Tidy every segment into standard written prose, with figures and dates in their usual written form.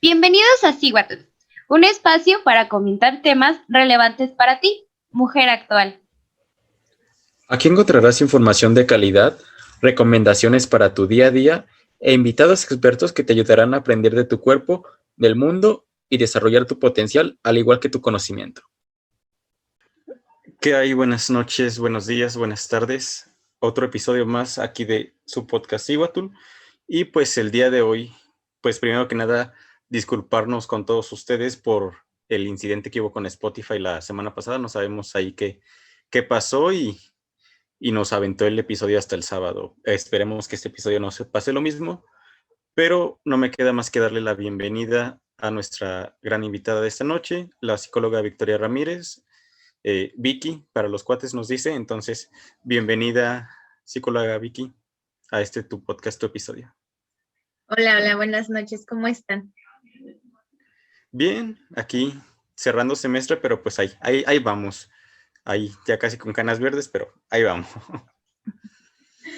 Bienvenidos a Síguatl, un espacio para comentar temas relevantes para ti, mujer actual. Aquí encontrarás información de calidad, recomendaciones para tu día a día e invitados expertos que te ayudarán a aprender de tu cuerpo, del mundo y desarrollar tu potencial, al igual que tu conocimiento. ¿Qué hay? Buenas noches, buenos días, buenas tardes. Otro episodio más aquí de su podcast Síguatl. Y pues el día de hoy, pues primero que nada, disculparnos con todos ustedes por el incidente que hubo con Spotify la semana pasada. No sabemos ahí qué pasó y nos aventó el episodio hasta el sábado. Esperemos que este episodio no se pase lo mismo, pero no me queda más que darle la bienvenida a nuestra gran invitada de esta noche, la psicóloga Victoria Ramírez. Vicky, para los cuates nos dice, entonces, bienvenida, psicóloga Vicky, a tu podcast, tu episodio. Hola, buenas noches, ¿cómo están? Bien, aquí cerrando semestre, pero pues ahí vamos. Ahí ya casi con canas verdes, pero ahí vamos.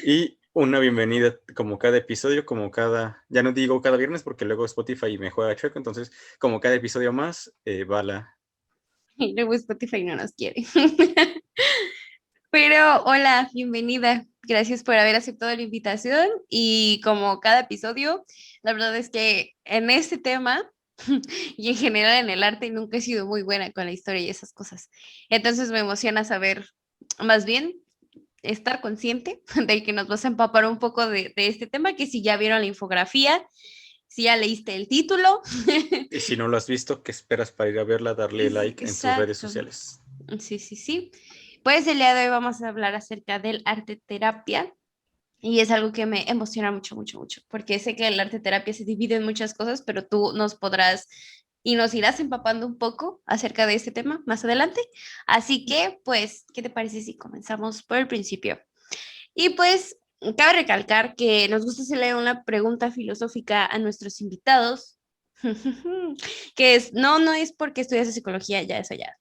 Y una bienvenida como cada episodio, ya no digo cada viernes porque luego Spotify me juega chueco, entonces como cada episodio más, Bala. Y luego Spotify no nos quiere. Pero hola, bienvenida. Gracias por haber aceptado la invitación y como cada episodio, la verdad es que en este tema y en general en el arte nunca he sido muy buena con la historia y esas cosas. Entonces me emociona saber, más bien, estar consciente de que nos vas a empapar un poco de este tema, que si ya vieron la infografía, si ya leíste el título. Y si no lo has visto, ¿qué esperas para ir a verla? Darle like en sus redes sociales. Sí. Pues el día de hoy vamos a hablar acerca del arte terapia. Y es algo que me emociona mucho, porque sé que el arte terapia se divide en muchas cosas, pero tú nos podrás y nos irás empapando un poco acerca de este tema más adelante. Así que, pues, ¿qué te parece si comenzamos por el principio? Y pues, cabe recalcar que nos gusta hacerle una pregunta filosófica a nuestros invitados, que es, no es porque estudias psicología, ya eso ya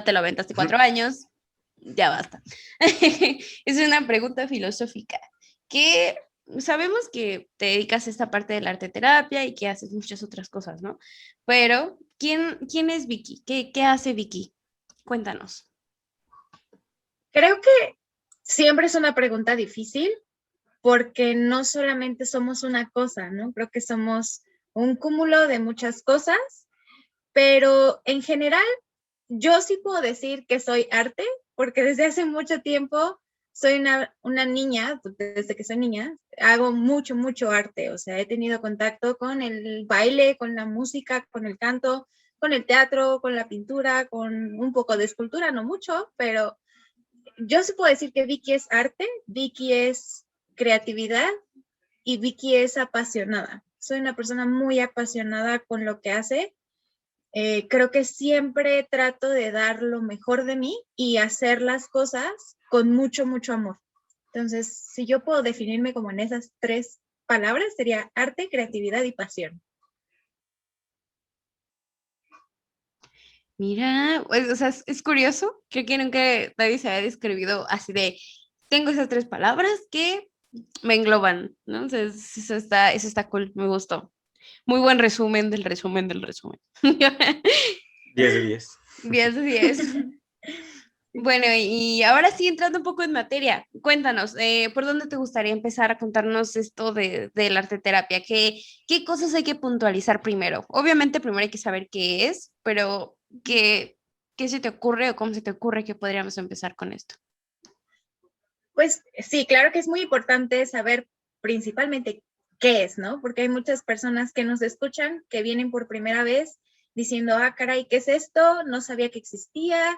te lo aventaste 4 años, ya basta. Es una pregunta filosófica que sabemos que te dedicas a esta parte de la arte terapia y que haces muchas otras cosas, ¿no? Pero, ¿quién es Vicky? ¿Qué hace Vicky? Cuéntanos. Creo que siempre es una pregunta difícil porque no solamente somos una cosa, ¿no? Creo que somos un cúmulo de muchas cosas, pero en general yo sí puedo decir que soy arte porque desde hace mucho tiempo soy una niña, desde que soy niña, hago mucho arte, o sea, he tenido contacto con el baile, con la música, con el canto, con el teatro, con la pintura, con un poco de escultura, no mucho, pero yo sí puedo decir que Vicky es arte, Vicky es creatividad y Vicky es apasionada. Soy una persona muy apasionada con lo que hace. Creo que siempre trato de dar lo mejor de mí y hacer las cosas con mucho amor. Entonces, si yo puedo definirme como en esas 3 palabras, sería arte, creatividad y pasión. Mira, pues, o sea, es curioso, creo que nunca nadie se había describido así de, tengo esas 3 palabras que me engloban, ¿no? O sea, eso está cool, me gustó. Muy buen resumen del resumen del resumen. 10 de 10. 10 de 10. Bueno, y ahora sí, entrando un poco en materia, cuéntanos, ¿por dónde te gustaría empezar a contarnos esto de la arte terapia? ¿Qué cosas hay que puntualizar primero? Obviamente primero hay que saber qué es, pero ¿qué se te ocurre o cómo se te ocurre que podríamos empezar con esto? Pues sí, claro que es muy importante saber principalmente qué es, ¿no? Porque hay muchas personas que nos escuchan, que vienen por primera vez diciendo, caray, ¿qué es esto? No sabía que existía,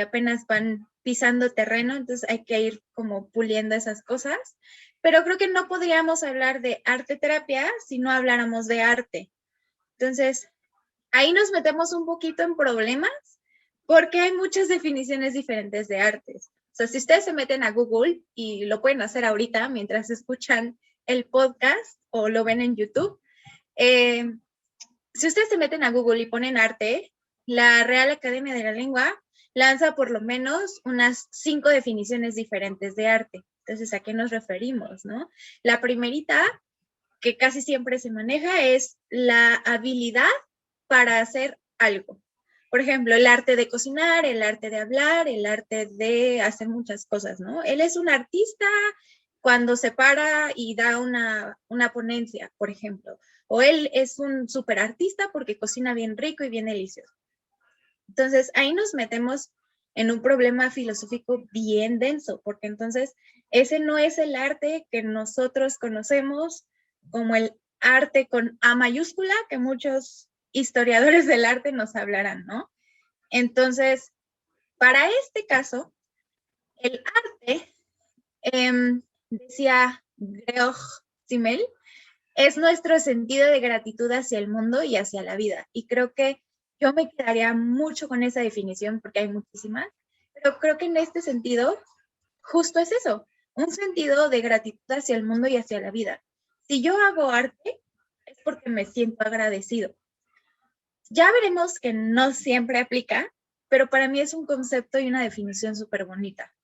apenas van pisando terreno, entonces hay que ir como puliendo esas cosas. Pero creo que no podríamos hablar de arte terapia si no habláramos de arte. Entonces, ahí nos metemos un poquito en problemas porque hay muchas definiciones diferentes de artes. O sea, si ustedes se meten a Google y lo pueden hacer ahorita mientras escuchan el podcast o lo ven en YouTube, si ustedes se meten a Google y ponen arte, la Real Academia de la Lengua lanza por lo menos unas 5 definiciones diferentes de arte. Entonces, ¿a qué nos referimos, no? La primerita, que casi siempre se maneja es la habilidad para hacer algo. Por ejemplo, el arte de cocinar, el arte de hablar, el arte de hacer muchas cosas, ¿no? Él es un artista cuando se para y da una ponencia, por ejemplo. O él es un súper artista porque cocina bien rico y bien delicioso. Entonces, ahí nos metemos en un problema filosófico bien denso, porque entonces ese no es el arte que nosotros conocemos como el arte con A mayúscula, que muchos historiadores del arte nos hablarán, ¿no? Entonces, para este caso, el arte, decía Georg Simmel, es nuestro sentido de gratitud hacia el mundo y hacia la vida. Y creo que yo me quedaría mucho con esa definición porque hay muchísimas, pero creo que en este sentido, justo es eso, un sentido de gratitud hacia el mundo y hacia la vida. Si yo hago arte, es porque me siento agradecido. Ya veremos que no siempre aplica, pero para mí es un concepto y una definición súper bonita.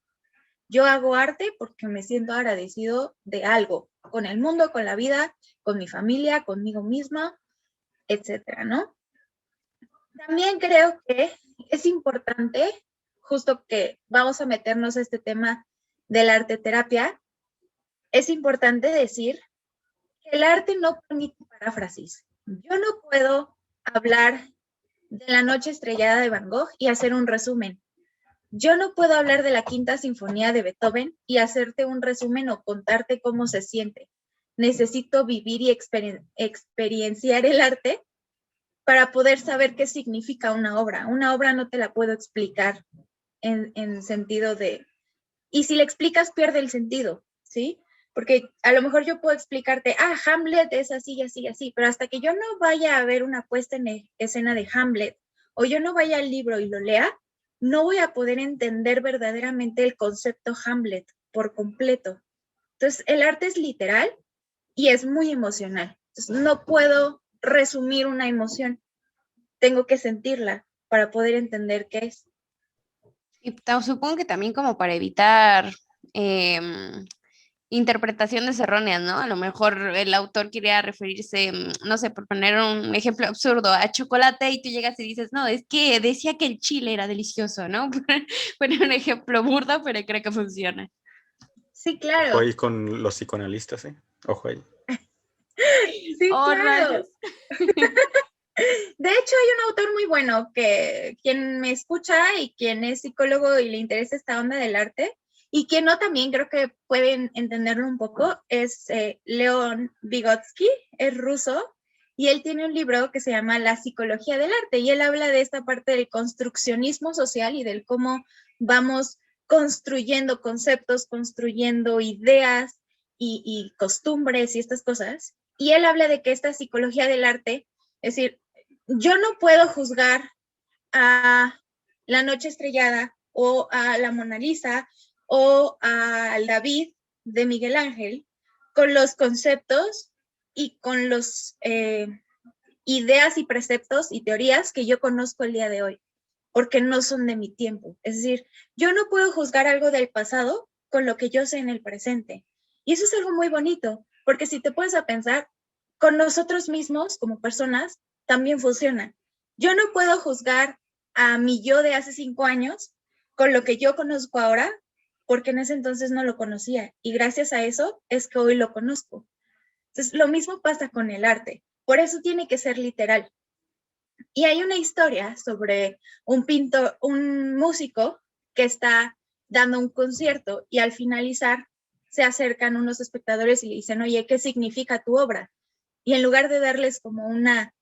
Yo hago arte porque me siento agradecido de algo, con el mundo, con la vida, con mi familia, conmigo misma, etcétera, ¿no? También creo que es importante, justo que vamos a meternos a este tema de la arteterapia, es importante decir que el arte no permite paráfrasis. Yo no puedo hablar de la noche estrellada de Van Gogh y hacer un resumen. Yo no puedo hablar de la Quinta Sinfonía de Beethoven y hacerte un resumen o contarte cómo se siente. Necesito vivir y experienciar el arte para poder saber qué significa una obra. Una obra no te la puedo explicar en sentido de... Y si le explicas, pierde el sentido, ¿sí? Porque a lo mejor yo puedo explicarte, Hamlet es así y así y así, pero hasta que yo no vaya a ver una puesta en escena de Hamlet o yo no vaya al libro y lo lea, no voy a poder entender verdaderamente el concepto Hamlet por completo. Entonces, el arte es literal y es muy emocional. Entonces, no puedo resumir una emoción. Tengo que sentirla para poder entender qué es. Y supongo que también como para evitar em, interpretaciones erróneas, ¿no? A lo mejor el autor quería referirse, no sé, por poner un ejemplo absurdo, a chocolate y tú llegas y dices, no, es que decía que el chile era delicioso, ¿no? Poner un ejemplo burdo, pero creo que funciona. Sí, Ojo claro. ahí con los psicoanalistas, ¿eh? Ojo ahí. Sí, Oh, claro. rayos. De hecho, hay un autor muy bueno que quien me escucha y quien es psicólogo y le interesa esta onda del arte, y quien no también creo que pueden entenderlo un poco, es Leon Vygotsky, es ruso, y él tiene un libro que se llama La psicología del arte, y él habla de esta parte del construccionismo social y del cómo vamos construyendo conceptos, construyendo ideas y costumbres y estas cosas. Y él habla de que esta psicología del arte, es decir, yo no puedo juzgar a La Noche Estrellada o a la Mona Lisa o al David de Miguel Ángel con los conceptos y con los ideas y preceptos y teorías que yo conozco el día de hoy, porque no son de mi tiempo. Es decir, yo no puedo juzgar algo del pasado con lo que yo sé en el presente. Y eso es algo muy bonito, porque si te pones a pensar, con nosotros mismos como personas también funciona. Yo no puedo juzgar a mi yo de hace 5 años con lo que yo conozco ahora, porque en ese entonces no lo conocía. Y gracias a eso es que hoy lo conozco. Entonces, lo mismo pasa con el arte. Por eso tiene que ser literal. Y hay una historia sobre un pintor, un músico que está dando un concierto y al finalizar se acercan unos espectadores y le dicen, oye, ¿qué significa tu obra? Y en lugar de darles como una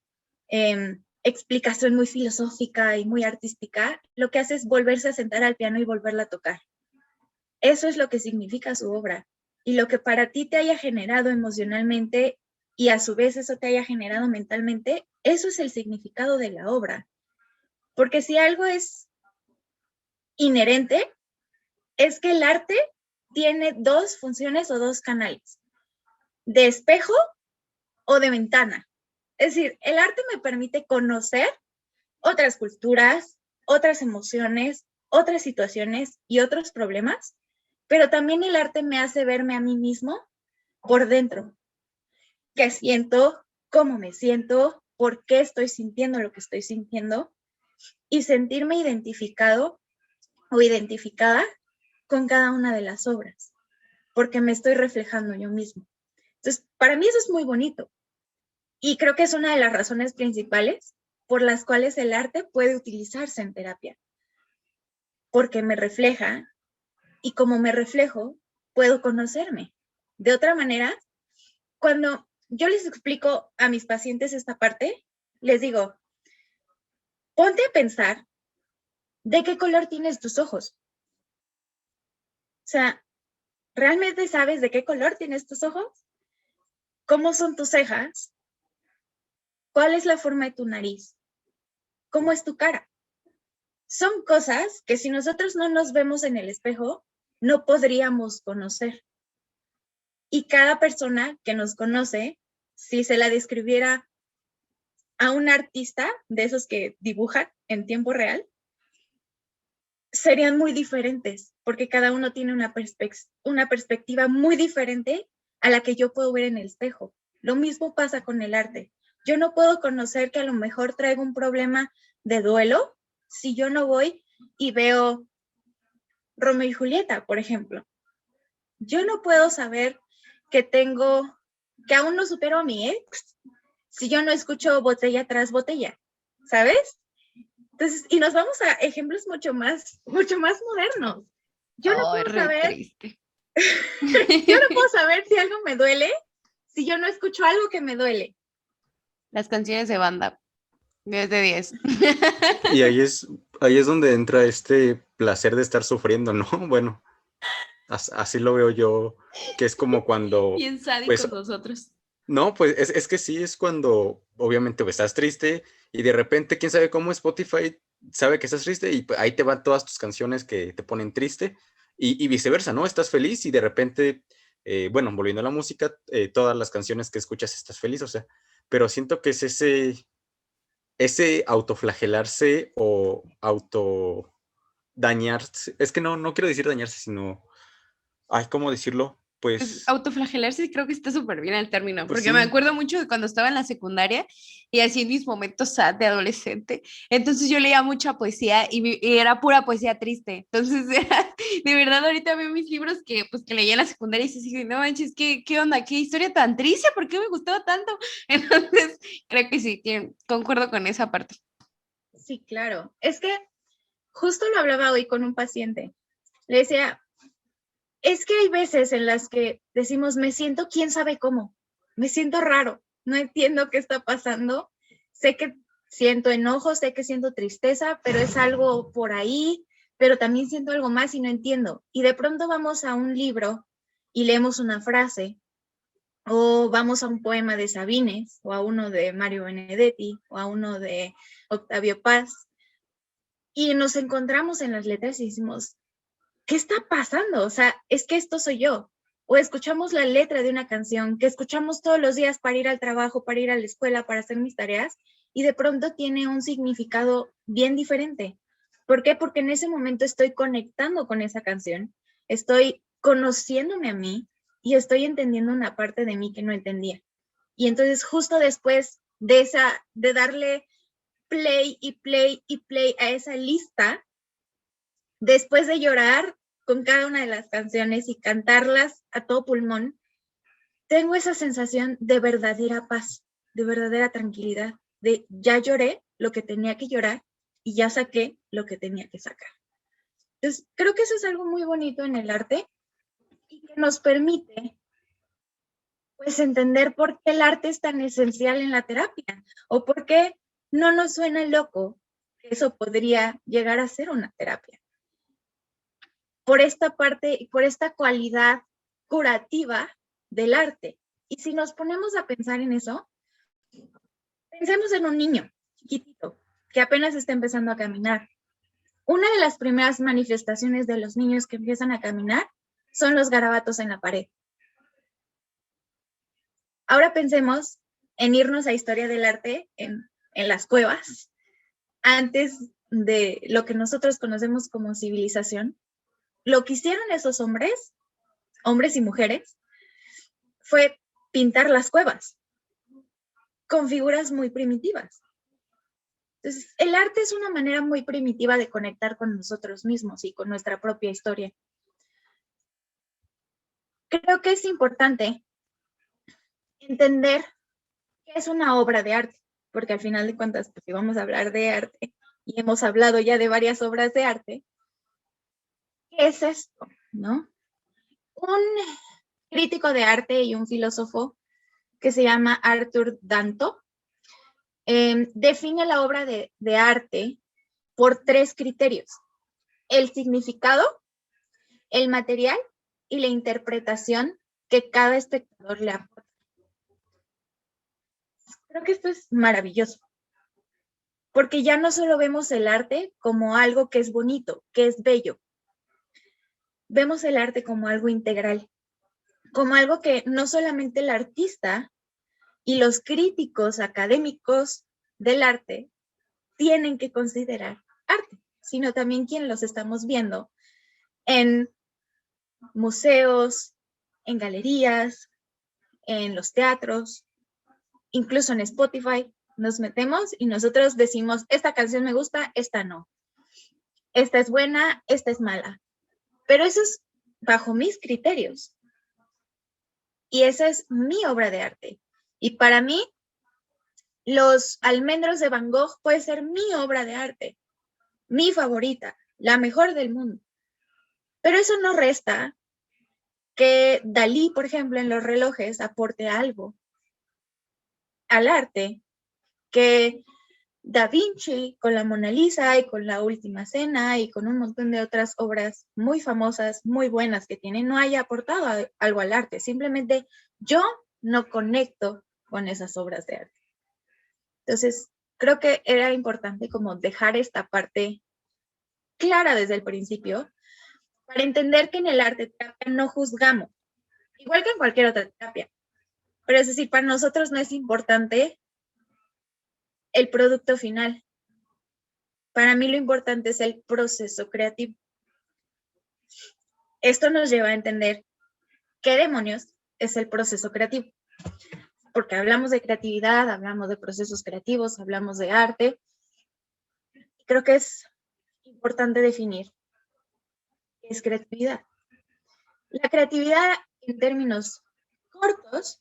explicación muy filosófica y muy artística, lo que hace es volverse a sentar al piano y volverla a tocar. Eso es lo que significa su obra. Y lo que para ti te haya generado emocionalmente y a su vez eso te haya generado mentalmente, eso es el significado de la obra. Porque si algo es inherente, es que el arte tiene 2 funciones o 2 canales, de espejo o de ventana. Es decir, el arte me permite conocer otras culturas, otras emociones, otras situaciones y otros problemas, pero también el arte me hace verme a mí mismo por dentro. qué siento, cómo me siento, por qué estoy sintiendo lo que estoy sintiendo y sentirme identificado o identificada con cada una de las obras, porque me estoy reflejando yo mismo. Entonces, para mí eso es muy bonito y creo que es una de las razones principales por las cuales el arte puede utilizarse en terapia, porque me refleja y como me reflejo, puedo conocerme. De otra manera, cuando yo les explico a mis pacientes esta parte, les digo, ponte a pensar de qué color tienes tus ojos. O sea, ¿realmente sabes de qué color tienes tus ojos? ¿Cómo son tus cejas? ¿Cuál es la forma de tu nariz? ¿Cómo es tu cara? Son cosas que si nosotros no nos vemos en el espejo, no podríamos conocer. Y cada persona que nos conoce, si se la describiera a un artista de esos que dibujan en tiempo real, serían muy diferentes, porque cada uno tiene una perspectiva muy diferente a la que yo puedo ver en el espejo. Lo mismo pasa con el arte. Yo no puedo conocer que a lo mejor traigo un problema de duelo si yo no voy y veo Romeo y Julieta, por ejemplo. Yo no puedo saber que aún no supero a mi ex si yo no escucho botella tras botella, ¿sabes? Entonces, y nos vamos a ejemplos mucho más modernos. Yo no puedo saber, yo no puedo saber si algo me duele si yo no escucho algo que me duele. Las canciones de banda, 10 de 10. Y ahí es donde entra este placer de estar sufriendo, ¿no? Bueno, así lo veo yo, que es como cuando... Bien sádicos pues, nosotros. no, pues es que sí, es cuando obviamente pues, estás triste y de repente, quién sabe cómo Spotify sabe que estás triste y pues, ahí te van todas tus canciones que te ponen triste y viceversa, ¿no? Estás feliz y de repente, bueno, volviendo a la música, todas las canciones que escuchas estás feliz, o sea, pero siento que es ese autoflagelarse o autodañarse, es que no quiero decir dañarse, sino, ay, ¿cómo decirlo? Pues, Pues autoflagelarse creo que está súper bien el término, pues porque me sí. acuerdo mucho de cuando estaba en la secundaria y así en mis momentos sad de adolescente. Entonces yo leía mucha poesía y era pura poesía triste. Entonces, de verdad, ahorita veo mis libros que leía en la secundaria y se sigue, no manches, ¿qué onda? ¿Qué historia tan triste? ¿Por qué me gustaba tanto? Entonces, creo que sí, concuerdo con esa parte. Sí, claro. Es que justo lo hablaba hoy con un paciente. Le decía, es que hay veces en las que decimos, me siento quién sabe cómo, me siento raro, no entiendo qué está pasando, sé que siento enojo, sé que siento tristeza, pero es algo por ahí, pero también siento algo más y no entiendo. Y de pronto vamos a un libro y leemos una frase, o vamos a un poema de Sabines, o a uno de Mario Benedetti, o a uno de Octavio Paz, y nos encontramos en las letras y decimos, ¿qué está pasando? O sea, es que esto soy yo. O escuchamos la letra de una canción que escuchamos todos los días para ir al trabajo, para ir a la escuela, para hacer mis tareas, y de pronto tiene un significado bien diferente. ¿Por qué? Porque en ese momento estoy conectando con esa canción, estoy conociéndome a mí y estoy entendiendo una parte de mí que no entendía. Y entonces justo después de darle play y play y play a esa lista, después de llorar con cada una de las canciones y cantarlas a todo pulmón, tengo esa sensación de verdadera paz, de verdadera tranquilidad, de ya lloré lo que tenía que llorar y ya saqué lo que tenía que sacar. Entonces, creo que eso es algo muy bonito en el arte y que nos permite pues entender por qué el arte es tan esencial en la terapia o por qué no nos suena loco que eso podría llegar a ser una terapia. Por esta parte y por esta cualidad curativa del arte. Y si nos ponemos a pensar en eso, pensemos en un niño chiquitito que apenas está empezando a caminar. Una de las primeras manifestaciones de los niños que empiezan a caminar son los garabatos en la pared. Ahora pensemos en irnos a historia del arte en las cuevas, antes de lo que nosotros conocemos como civilización. Lo que hicieron esos hombres y mujeres, fue pintar las cuevas. con figuras muy primitivas. Entonces, el arte es una manera muy primitiva de conectar con nosotros mismos y con nuestra propia historia. Creo que es importante entender qué es una obra de arte, porque al final de cuentas, pues, si vamos a hablar de arte, y hemos hablado ya de varias obras de arte, ¿qué es esto? ¿No? Un crítico de arte y un filósofo que se llama Arthur Danto define la obra de arte por 3 criterios: el significado, el material y la interpretación que cada espectador le aporta. Creo que esto es maravilloso, porque ya no solo vemos el arte como algo que es bonito, que es bello, vemos el arte como algo integral, como algo que no solamente el artista y los críticos académicos del arte tienen que considerar arte, sino también quien los estamos viendo en museos, en galerías, en los teatros, incluso en Spotify. Nos metemos y nosotros decimos, esta canción me gusta, esta no. Esta es buena, esta es mala. Pero eso es bajo mis criterios. Y esa es mi obra de arte. Y para mí, Los almendros de Van Gogh puede ser mi obra de arte, mi favorita, la mejor del mundo. Pero eso no resta que Dalí, por ejemplo, en los relojes aporte algo al arte, que Da Vinci con la Mona Lisa y con la Última Cena y con un montón de otras obras muy famosas, muy buenas que tiene, no haya aportado algo al arte. Simplemente yo no conecto con esas obras de arte. Entonces, creo que era importante como dejar esta parte clara desde el principio para entender que en el arte terapia no juzgamos, igual que en cualquier otra terapia. Pero es decir, para nosotros no es importante el producto final. Para mí lo importante es el proceso creativo. Esto nos lleva a entender qué demonios es el proceso creativo. Porque hablamos de creatividad, hablamos de procesos creativos, hablamos de arte. Creo que es importante definir qué es creatividad. La creatividad, en términos cortos,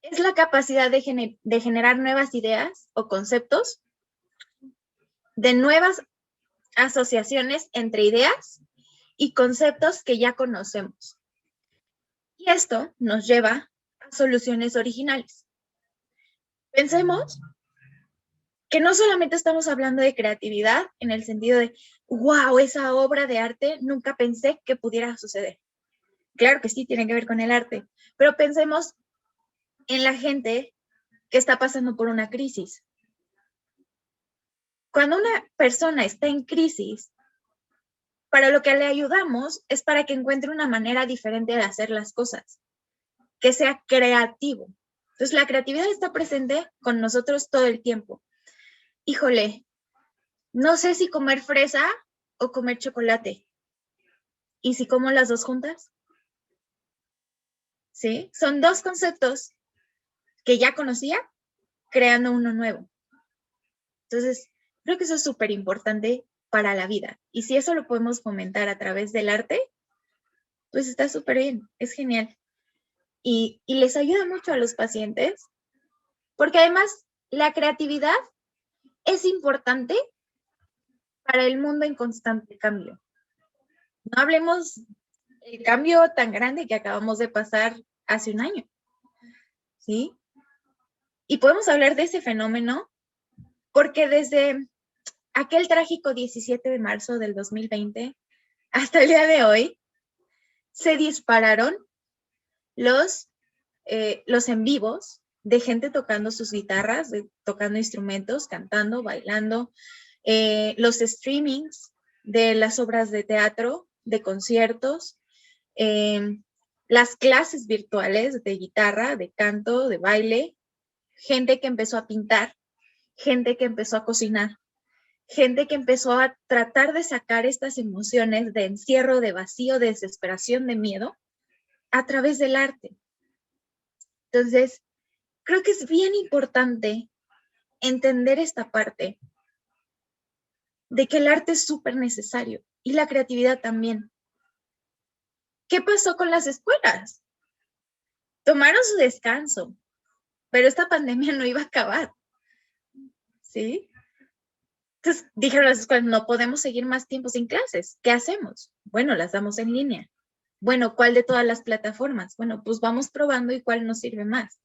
es la capacidad de generar nuevas ideas o conceptos, de nuevas asociaciones entre ideas y conceptos que ya conocemos. Y esto nos lleva a soluciones originales. Pensemos que no solamente estamos hablando de creatividad en el sentido de, wow, esa obra de arte nunca pensé que pudiera suceder. Claro que sí, tiene que ver con el arte, pero pensemos en la gente que está pasando por una crisis. Cuando una persona está en crisis, para lo que le ayudamos es para que encuentre una manera diferente de hacer las cosas, que sea creativo. Entonces, la creatividad está presente con nosotros todo el tiempo. Híjole, no sé si comer fresa o comer chocolate. ¿Y si como las dos juntas? ¿Sí? Son 2 conceptos que ya conocía, creando uno nuevo. Entonces, creo que eso es súper importante para la vida. Y si eso lo podemos fomentar a través del arte, pues está súper bien, es genial. Y les ayuda mucho a los pacientes, porque además la creatividad es importante para el mundo en constante cambio. No hablemos del cambio tan grande que acabamos de pasar hace un año, ¿sí? Y podemos hablar de ese fenómeno porque desde aquel trágico 17 de marzo del 2020 hasta el día de hoy, se dispararon los en vivos de gente tocando sus guitarras, tocando instrumentos, cantando, bailando, los streamings de las obras de teatro, de conciertos, las clases virtuales de guitarra, de canto, de baile, gente que empezó a pintar, gente que empezó a cocinar, gente que empezó a tratar de sacar estas emociones de encierro, de vacío, de desesperación, de miedo, a través del arte. Entonces, creo que es bien importante entender esta parte de que el arte es súper necesario y la creatividad también. ¿Qué pasó con las escuelas? Tomaron su descanso, pero esta pandemia no iba a acabar, ¿sí? Entonces dijeron las escuelas, no podemos seguir más tiempo sin clases. ¿Qué hacemos? Bueno, las damos en línea. Bueno, ¿cuál de todas las plataformas? Bueno, pues vamos probando y cuál nos sirve más.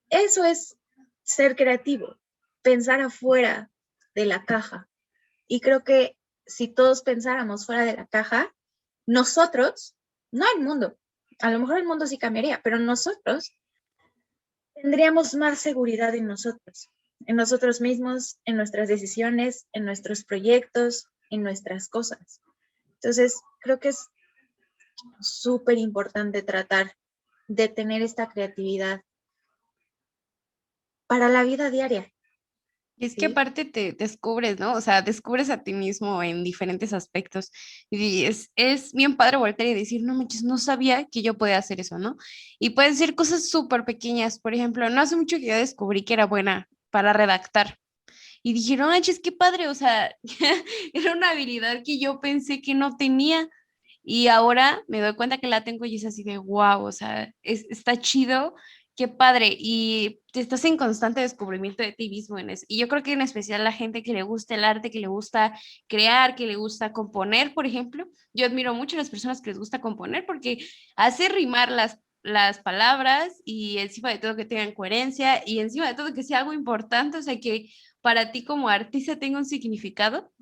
Eso es ser creativo, pensar afuera de la caja. Y creo que si todos pensáramos fuera de la caja, nosotros, no el mundo, a lo mejor el mundo sí cambiaría, pero nosotros tendríamos más seguridad en nosotros mismos, en nuestras decisiones, en nuestros proyectos, en nuestras cosas. Entonces, creo que es súper importante tratar de tener esta creatividad para la vida diaria. Y es que ¿Sí? aparte te descubres, ¿no? O sea, descubres a ti mismo en diferentes aspectos. Y es bien padre voltear y decir, no manches, no sabía que yo podía hacer eso, ¿no? Y pueden ser cosas súper pequeñas. Por ejemplo, no hace mucho que yo descubrí que era buena para redactar. Y dije, no manches, qué padre. O sea, era una habilidad que yo pensé que no tenía. Y ahora me doy cuenta que la tengo y es así de wow, o sea, está chido, qué padre. Y te estás en constante descubrimiento de ti mismo en eso. Y yo creo que en especial la gente que le gusta el arte, que le gusta crear, que le gusta componer, por ejemplo. Yo admiro mucho a las personas que les gusta componer porque hace rimar las palabras y encima de todo que tengan coherencia y encima de todo que sea algo importante, o sea, que para ti como artista tenga un significado,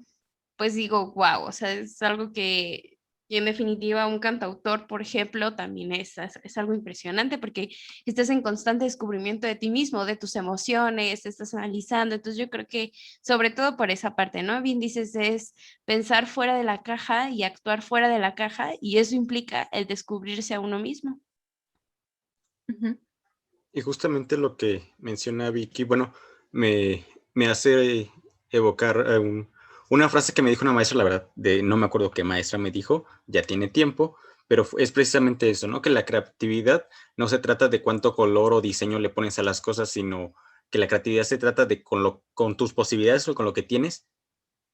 pues digo, wow, o sea, es algo que y en definitiva un cantautor, por ejemplo, también es algo impresionante porque estás en constante descubrimiento de ti mismo, de tus emociones, te estás analizando. Entonces yo creo que sobre todo por esa parte, ¿no? Bien dices, es pensar fuera de la caja y actuar fuera de la caja y eso implica el descubrirse a uno mismo. Uh-huh. Y justamente lo que menciona Vicky, bueno, me hace evocar una frase que me dijo una maestra, la verdad, no me acuerdo qué maestra me dijo, ya tiene tiempo, pero es precisamente eso, ¿no? Que la creatividad no se trata de cuánto color o diseño le pones a las cosas, sino que la creatividad se trata de con tus posibilidades o con lo que tienes,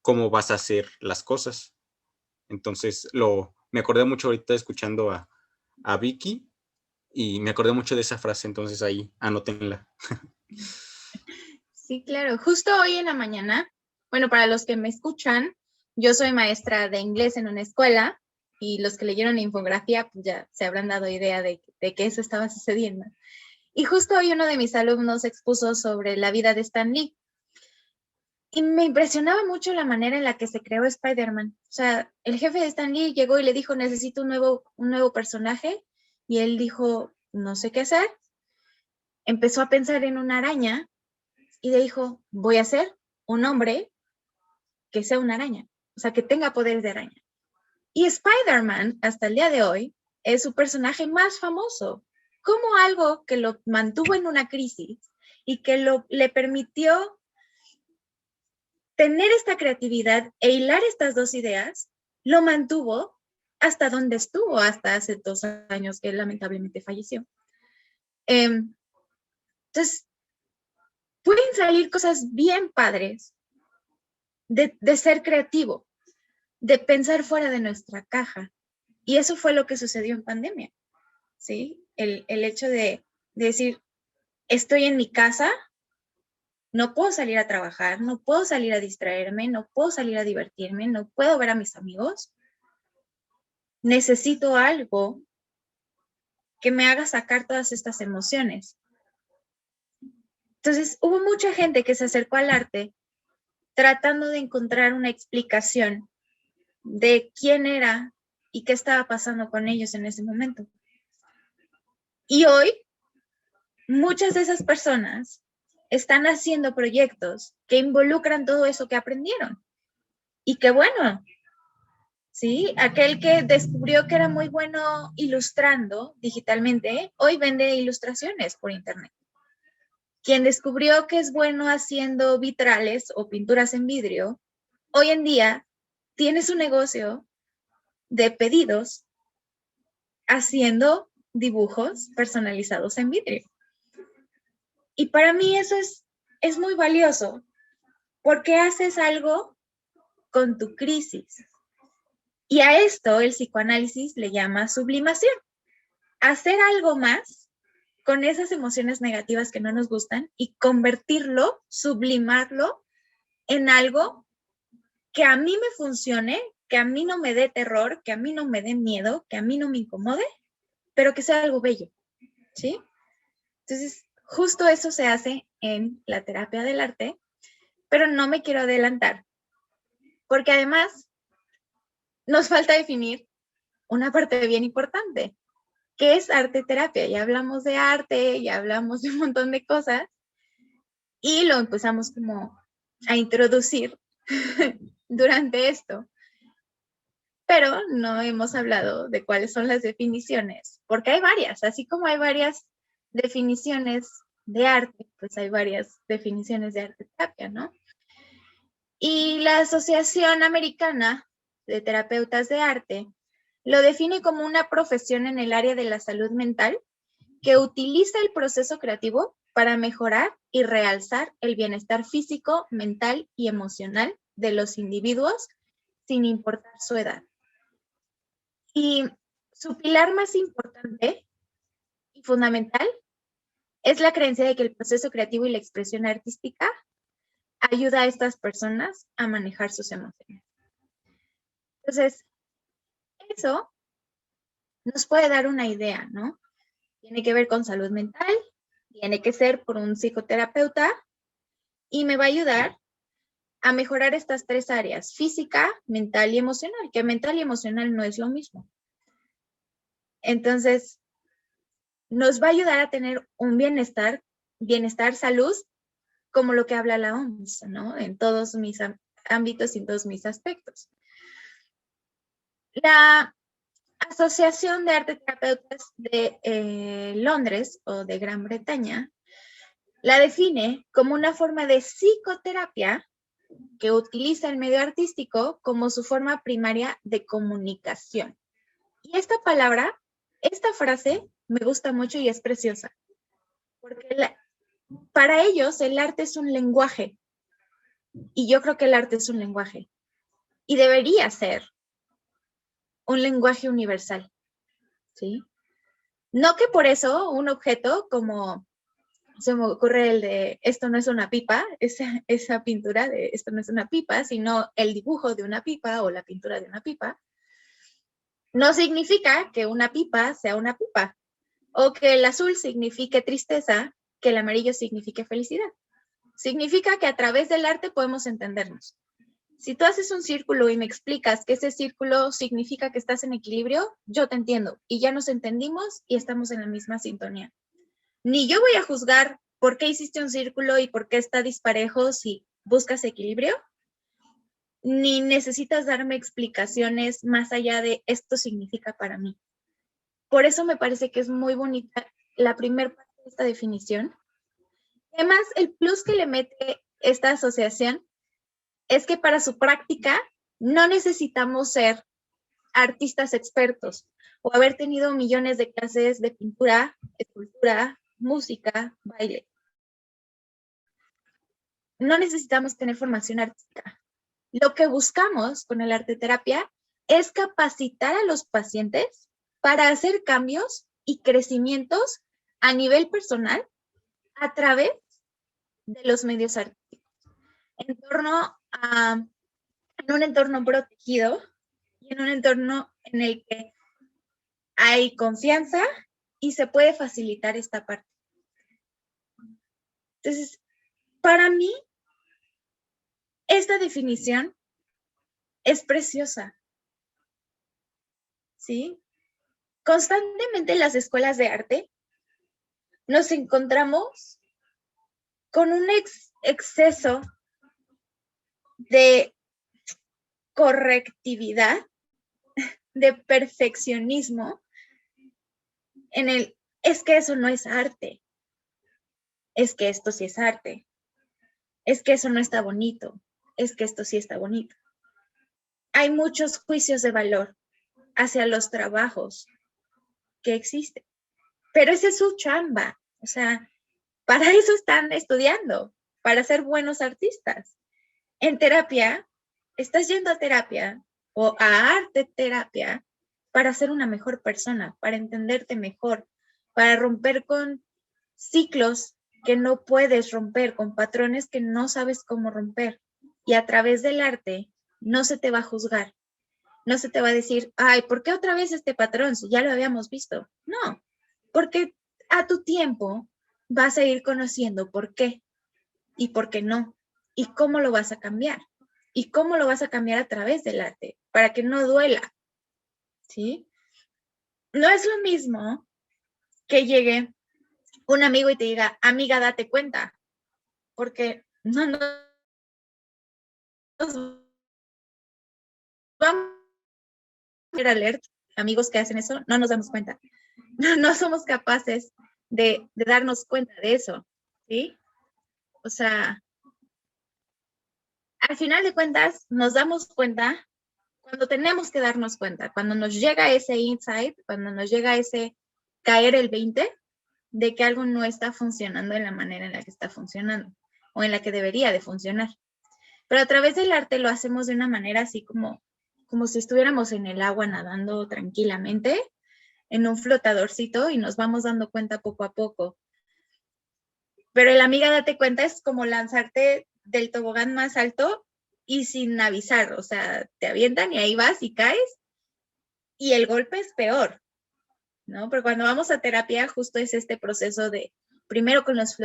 cómo vas a hacer las cosas. Entonces, me acordé mucho ahorita escuchando a Vicky y me acordé mucho de esa frase, entonces ahí anótenla. Sí, claro. Justo hoy en la mañana, bueno, para los que me escuchan, yo soy maestra de inglés en una escuela y los que leyeron la infografía pues ya se habrán dado idea de que eso estaba sucediendo. Y justo hoy uno de mis alumnos expuso sobre la vida de Stan Lee. Y me impresionaba mucho la manera en la que se creó Spider-Man. O sea, el jefe de Stan Lee llegó y le dijo, necesito un nuevo personaje. Y él dijo, no sé qué hacer. Empezó a pensar en una araña y le dijo, voy a hacer un hombre que sea una araña. O sea, que tenga poderes de araña. Y Spider-Man, hasta el día de hoy, es su personaje más famoso. Como algo que lo mantuvo en una crisis y que le permitió tener esta creatividad e hilar estas dos ideas, lo mantuvo hasta donde estuvo, hasta hace 2 años que lamentablemente falleció. Entonces, pueden salir cosas bien padres de ser creativo, de pensar fuera de nuestra caja. Y eso fue lo que sucedió en pandemia, ¿sí? El hecho de decir, estoy en mi casa, no puedo salir a trabajar, no puedo salir a distraerme, no puedo salir a divertirme, no puedo ver a mis amigos. Necesito algo que me haga sacar todas estas emociones. Entonces, hubo mucha gente que se acercó al arte tratando de encontrar una explicación de quién era y qué estaba pasando con ellos en ese momento. Y hoy, muchas de esas personas están haciendo proyectos que involucran todo eso que aprendieron. Y qué bueno, ¿sí? Aquel que descubrió que era muy bueno ilustrando digitalmente, hoy vende ilustraciones por internet. Quien descubrió que es bueno haciendo vitrales o pinturas en vidrio, hoy en día tiene su negocio de pedidos haciendo dibujos personalizados en vidrio. Y para mí eso es muy valioso, porque haces algo con tu crisis. Y a esto el psicoanálisis le llama sublimación. Hacer algo más con esas emociones negativas que no nos gustan y convertirlo, sublimarlo en algo que a mí me funcione, que a mí no me dé terror, que a mí no me dé miedo, que a mí no me incomode, pero que sea algo bello, ¿sí? Entonces, justo eso se hace en la terapia del arte, pero no me quiero adelantar, porque además nos falta definir una parte bien importante, que es arte terapia. Ya hablamos de arte, ya hablamos de un montón de cosas, y lo empezamos como a introducir durante esto. Pero no hemos hablado de cuáles son las definiciones, porque hay varias, así como hay varias definiciones de arte, pues hay varias definiciones de arte terapia, ¿no? Y la Asociación Americana de Terapeutas de Arte lo define como una profesión en el área de la salud mental que utiliza el proceso creativo para mejorar y realzar el bienestar físico, mental y emocional de los individuos sin importar su edad. Y su pilar más importante y fundamental es la creencia de que el proceso creativo y la expresión artística ayuda a estas personas a manejar sus emociones. Entonces, eso nos puede dar una idea, ¿no? Tiene que ver con salud mental, tiene que ser por un psicoterapeuta y me va a ayudar a mejorar estas tres áreas, física, mental y emocional, que mental y emocional no es lo mismo. Entonces, nos va a ayudar a tener un bienestar, salud, como lo que habla la OMS, ¿no? En todos mis ámbitos y en todos mis aspectos. La Asociación de Arte Terapeutas de Londres o de Gran Bretaña la define como una forma de psicoterapia que utiliza el medio artístico como su forma primaria de comunicación. Y esta palabra, esta frase me gusta mucho y es preciosa, porque para ellos el arte es un lenguaje, y yo creo que el arte es un lenguaje, y debería ser un lenguaje universal, ¿sí? No que por eso un objeto como se me ocurre el de esto no es una pipa, esa pintura de esto no es una pipa, sino el dibujo de una pipa o la pintura de una pipa, no significa que una pipa sea una pipa, o que el azul signifique tristeza, que el amarillo signifique felicidad. Significa que a través del arte podemos entendernos. Si tú haces un círculo y me explicas que ese círculo significa que estás en equilibrio, yo te entiendo y ya nos entendimos y estamos en la misma sintonía. Ni yo voy a juzgar por qué hiciste un círculo y por qué está disparejo si buscas equilibrio, ni necesitas darme explicaciones más allá de esto significa para mí. Por eso me parece que es muy bonita la primera parte de esta definición. Además, el plus que le mete esta asociación es que para su práctica no necesitamos ser artistas expertos o haber tenido millones de clases de pintura, escultura, música, baile. No necesitamos tener formación artística. Lo que buscamos con el arte terapia es capacitar a los pacientes para hacer cambios y crecimientos a nivel personal a través de los medios artísticos. En un entorno protegido y en un entorno en el que hay confianza y se puede facilitar esta parte. Entonces, para mí, esta definición es preciosa, ¿sí? Constantemente en las escuelas de arte nos encontramos con un exceso de correctividad, de perfeccionismo, es que eso no es arte, es que esto sí es arte, es que eso no está bonito, es que esto sí está bonito. Hay muchos juicios de valor hacia los trabajos que existen, pero esa es su chamba, o sea, Para eso están estudiando, para ser buenos artistas. En terapia, estás yendo a terapia o a arte terapia para ser una mejor persona, para entenderte mejor, para romper con ciclos que no puedes romper, con patrones que no sabes cómo romper. Y a través del arte no se te va a juzgar, no se te va a decir, ay, ¿por qué otra vez este patrón si ya lo habíamos visto? No, porque a tu tiempo vas a ir conociendo por qué y por qué no, y cómo lo vas a cambiar, y cómo lo vas a cambiar a través del arte, para que no duela, ¿sí? No es lo mismo que llegue un amigo y te diga, amiga, date cuenta, porque no nos vamos a leer amigos que hacen eso, no nos damos cuenta, no somos capaces de darnos cuenta de eso, ¿sí? O sea, al final de cuentas nos damos cuenta cuando tenemos que darnos cuenta, cuando nos llega ese insight, cuando nos llega ese caer el 20 de que algo no está funcionando en la manera en la que está funcionando o en la que debería de funcionar. Pero a través del arte lo hacemos de una manera así como si estuviéramos en el agua nadando tranquilamente en un flotadorcito y nos vamos dando cuenta poco a poco. Pero el amiga date cuenta es como lanzarte del tobogán más alto y sin avisar, o sea, te avientan y ahí vas y caes y el golpe es peor, ¿no? Pero cuando vamos a terapia justo es este proceso de primero con los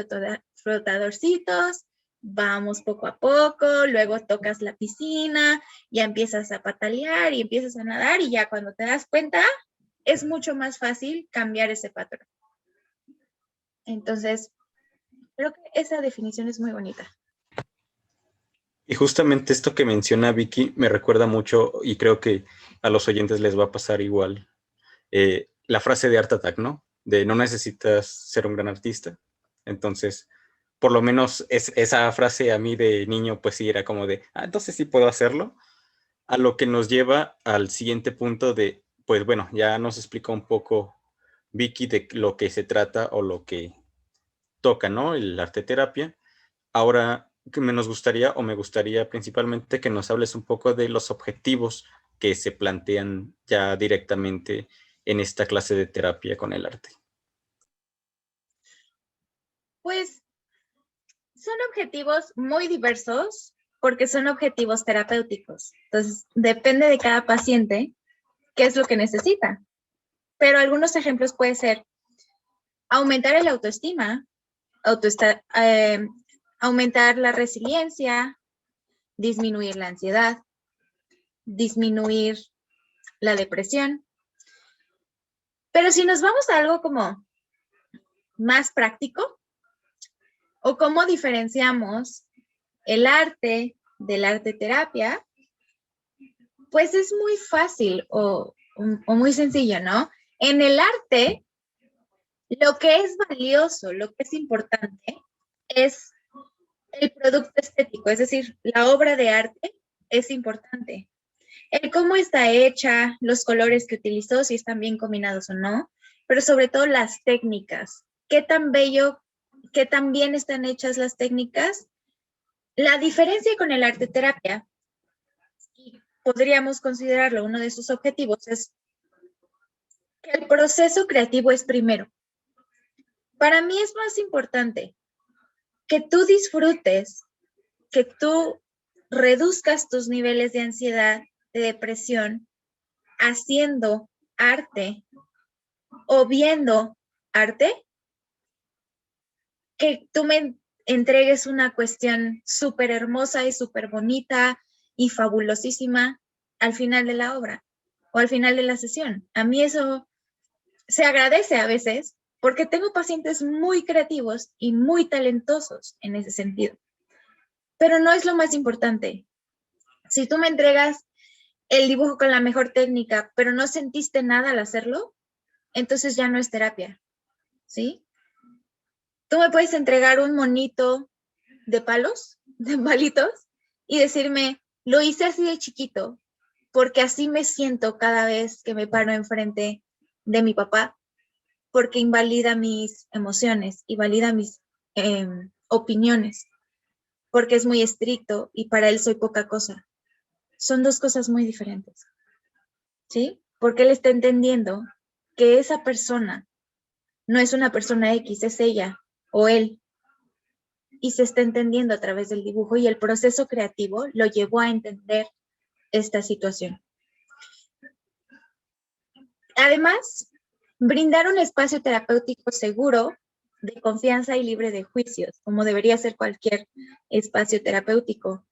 flotadorcitos, vamos poco a poco, luego tocas la piscina, ya empiezas a patalear y empiezas a nadar y ya cuando te das cuenta es mucho más fácil cambiar ese patrón. Entonces, creo que esa definición es muy bonita. Y justamente esto que menciona Vicky me recuerda mucho, y creo que a los oyentes les va a pasar igual, la frase de Art Attack, ¿no? De no necesitas ser un gran artista. Entonces, por lo menos esa frase a mí de niño, pues sí, era como de, entonces sí puedo hacerlo. A lo que nos lleva al siguiente punto de, pues bueno, ya nos explicó un poco Vicky de lo que se trata o lo que toca, ¿no? El arte terapia. Ahora que nos gustaría o me gustaría principalmente que nos hables un poco de los objetivos que se plantean ya directamente en esta clase de terapia con el arte. Pues son objetivos muy diversos porque son objetivos terapéuticos. Entonces, depende de cada paciente qué es lo que necesita. Pero algunos ejemplos pueden ser aumentar el autoestima, aumentar la resiliencia, disminuir la ansiedad, disminuir la depresión. Pero si nos vamos a algo como más práctico, o cómo diferenciamos el arte de la arte terapia, pues es muy fácil o muy sencillo, ¿no? En el arte, lo que es valioso, lo que es importante, es el producto estético, es decir, la obra de arte es importante. El cómo está hecha, los colores que utilizó, si están bien combinados o no, pero sobre todo las técnicas. Qué tan bello, qué tan bien están hechas las técnicas. La diferencia con el arte terapia, y podríamos considerarlo uno de sus objetivos, es que el proceso creativo es primero. Para mí es más importante que tú disfrutes, que tú reduzcas tus niveles de ansiedad, de depresión, haciendo arte o viendo arte, que tú me entregues una cuestión súper hermosa y súper bonita y fabulosísima al final de la obra o al final de la sesión. A mí eso se agradece a veces porque tengo pacientes muy creativos y muy talentosos en ese sentido. Pero no es lo más importante. Si tú me entregas el dibujo con la mejor técnica, pero no sentiste nada al hacerlo, entonces ya no es terapia, ¿sí? Tú me puedes entregar un monito de palos, de palitos, y decirme, lo hice así de chiquito, porque así me siento cada vez que me paro enfrente de mi papá, porque invalida mis emociones y valida mis opiniones, porque es muy estricto y para él soy poca cosa. Son dos cosas muy diferentes, ¿sí? Porque él está entendiendo que esa persona no es una persona X, es ella o él, y se está entendiendo a través del dibujo y el proceso creativo lo llevó a entender esta situación. Además, brindar un espacio terapéutico seguro, de confianza y libre de juicios, como debería ser cualquier espacio terapéutico.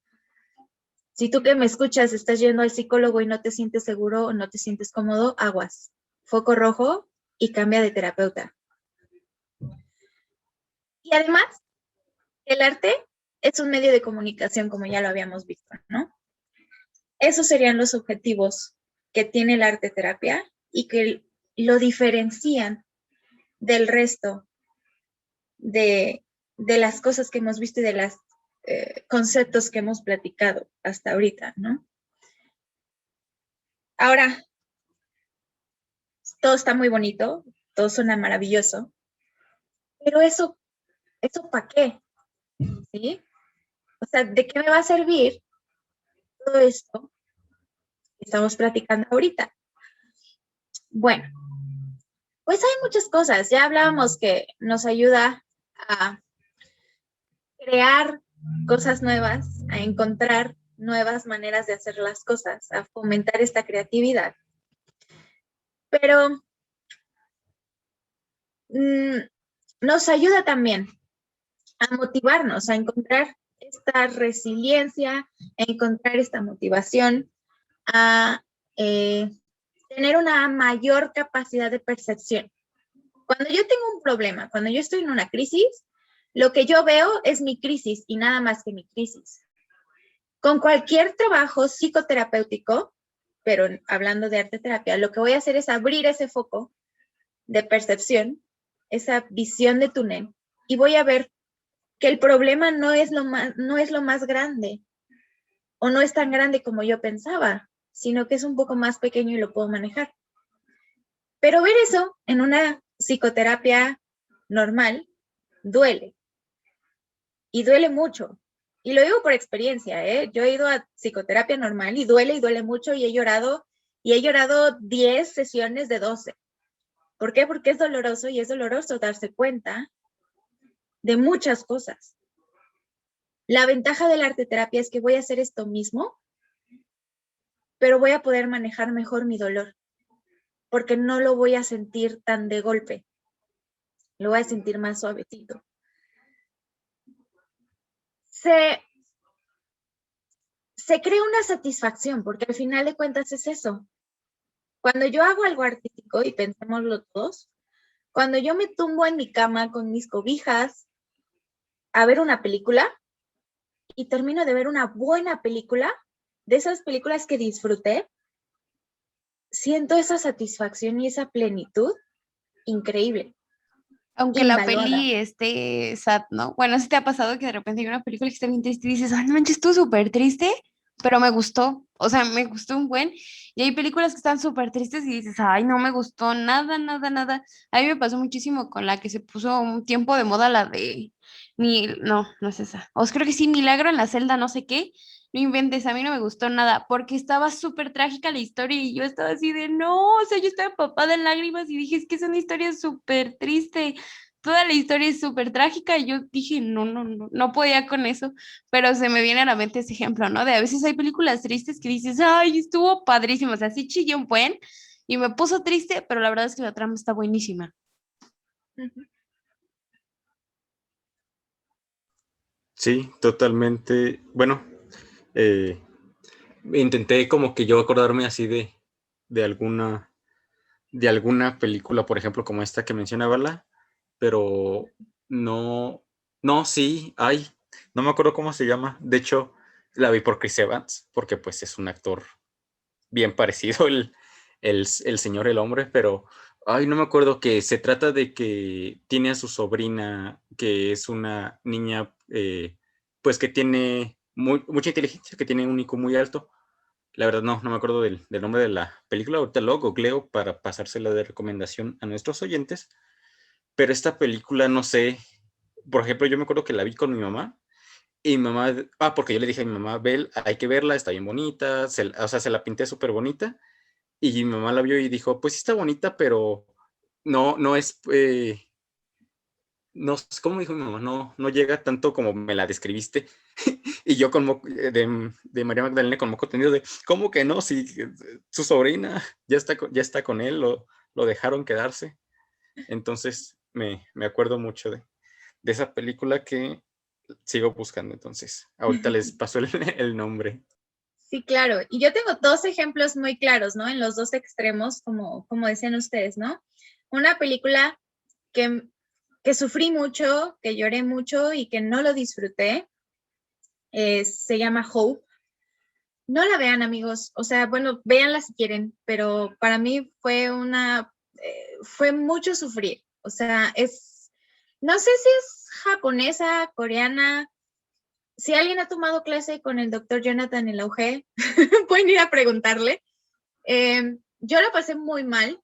Si tú que me escuchas estás yendo al psicólogo y no te sientes seguro o no te sientes cómodo, aguas, foco rojo y cambia de terapeuta. Y además, el arte es un medio de comunicación, como ya lo habíamos visto, ¿no? Esos serían los objetivos que tiene el arte terapia y que lo diferencian del resto de las cosas que hemos visto y de los conceptos que hemos platicado hasta ahorita, ¿no? Ahora, todo está muy bonito, todo suena maravilloso, pero eso ¿para qué? ¿Sí? O sea, ¿de qué me va a servir todo esto que estamos platicando ahorita? Bueno, pues hay muchas cosas. Ya hablábamos que nos ayuda a crear cosas nuevas, a encontrar nuevas maneras de hacer las cosas, a fomentar esta creatividad. Pero nos ayuda también a motivarnos, a encontrar esta resiliencia, a encontrar esta motivación, a tener una mayor capacidad de percepción. Cuando yo tengo un problema, cuando yo estoy en una crisis, lo que yo veo es mi crisis y nada más que mi crisis. Con cualquier trabajo psicoterapéutico, pero hablando de arte terapia, lo que voy a hacer es abrir ese foco de percepción, esa visión de túnel, y voy a ver que el problema no es lo más grande, o no es tan grande como yo pensaba, sino que es un poco más pequeño y lo puedo manejar. Pero ver eso en una psicoterapia normal duele. Y duele mucho. Y lo digo por experiencia, ¿eh? Yo he ido a psicoterapia normal y duele mucho y he llorado 10 sesiones de 12. ¿Por qué? Porque es doloroso y es doloroso darse cuenta de muchas cosas. La ventaja de la arteterapia es que voy a hacer esto mismo, pero voy a poder manejar mejor mi dolor, porque no lo voy a sentir tan de golpe, lo voy a sentir más suavecito. Se crea una satisfacción, porque al final de cuentas es eso. Cuando yo hago algo artístico, y pensémoslo todos, cuando yo me tumbo en mi cama con mis cobijas a ver una película y termino de ver una buena película, de esas películas que disfruté, siento esa satisfacción y esa plenitud increíble. Aunque la peli esté sad, ¿no? Bueno, ¿sí te ha pasado que de repente hay una película que está bien triste y dices, ay, no manches, estuvo súper triste, pero me gustó, o sea, me gustó un buen, y hay películas que están súper tristes y dices, ay, no me gustó nada, nada, nada. A mí me pasó muchísimo con la que se puso un tiempo de moda, la de, no, no es esa, os creo que sí, Milagro en la celda, no sé qué, no inventes, a mí no me gustó nada, porque estaba súper trágica la historia y yo estaba así de, no, o sea, yo estaba empapada en lágrimas y dije, es que es una historia súper triste, toda la historia es súper trágica y yo dije, no, no, no, no podía con eso, pero se me viene a la mente ese ejemplo, ¿no? De a veces hay películas tristes que dices, ay, estuvo padrísimo, o sea, sí chillé un buen y me puso triste, pero la verdad es que la trama está buenísima. Sí, totalmente. Bueno, intenté como que yo acordarme así de alguna, de alguna película, por ejemplo, como esta que mencionaba, pero no, no, sí, hay, no me acuerdo cómo se llama. De hecho, la vi por Chris Evans, porque pues es un actor bien parecido el señor, el hombre, pero, ay, no me acuerdo, que se trata de que tiene a su sobrina, que es una niña, pues que tiene mucha inteligencia, que tiene un IQ muy alto. La verdad no me acuerdo del nombre de la película, ahorita lo googleo para pasársela de recomendación a nuestros oyentes, pero esta película, no sé, por ejemplo, yo me acuerdo que la vi con mi mamá. Y mi mamá, porque yo le dije a mi mamá, Bel, hay que verla, está bien bonita, o sea, se la pinté súper bonita. Y mi mamá la vio y dijo, pues sí está bonita, pero no es, no, ¿cómo dijo mi mamá? No llega tanto como me la describiste. Y yo de María Magdalena con moco tendido de, ¿cómo que no? Si su sobrina ya está con él, lo dejaron quedarse. Entonces me acuerdo mucho de esa película que sigo buscando. Entonces, ahorita les paso el nombre. Sí, claro. Y yo tengo dos ejemplos muy claros, ¿no? En los dos extremos, como decían ustedes, ¿no? Una película que sufrí mucho, que lloré mucho y que no lo disfruté, se llama Hope. No la vean, amigos. O sea, bueno, véanla si quieren, pero para mí fue mucho sufrir. O sea, no sé si es japonesa, coreana. Si alguien ha tomado clase con el doctor Jonathan el Auge, pueden ir a preguntarle. Yo la pasé muy mal,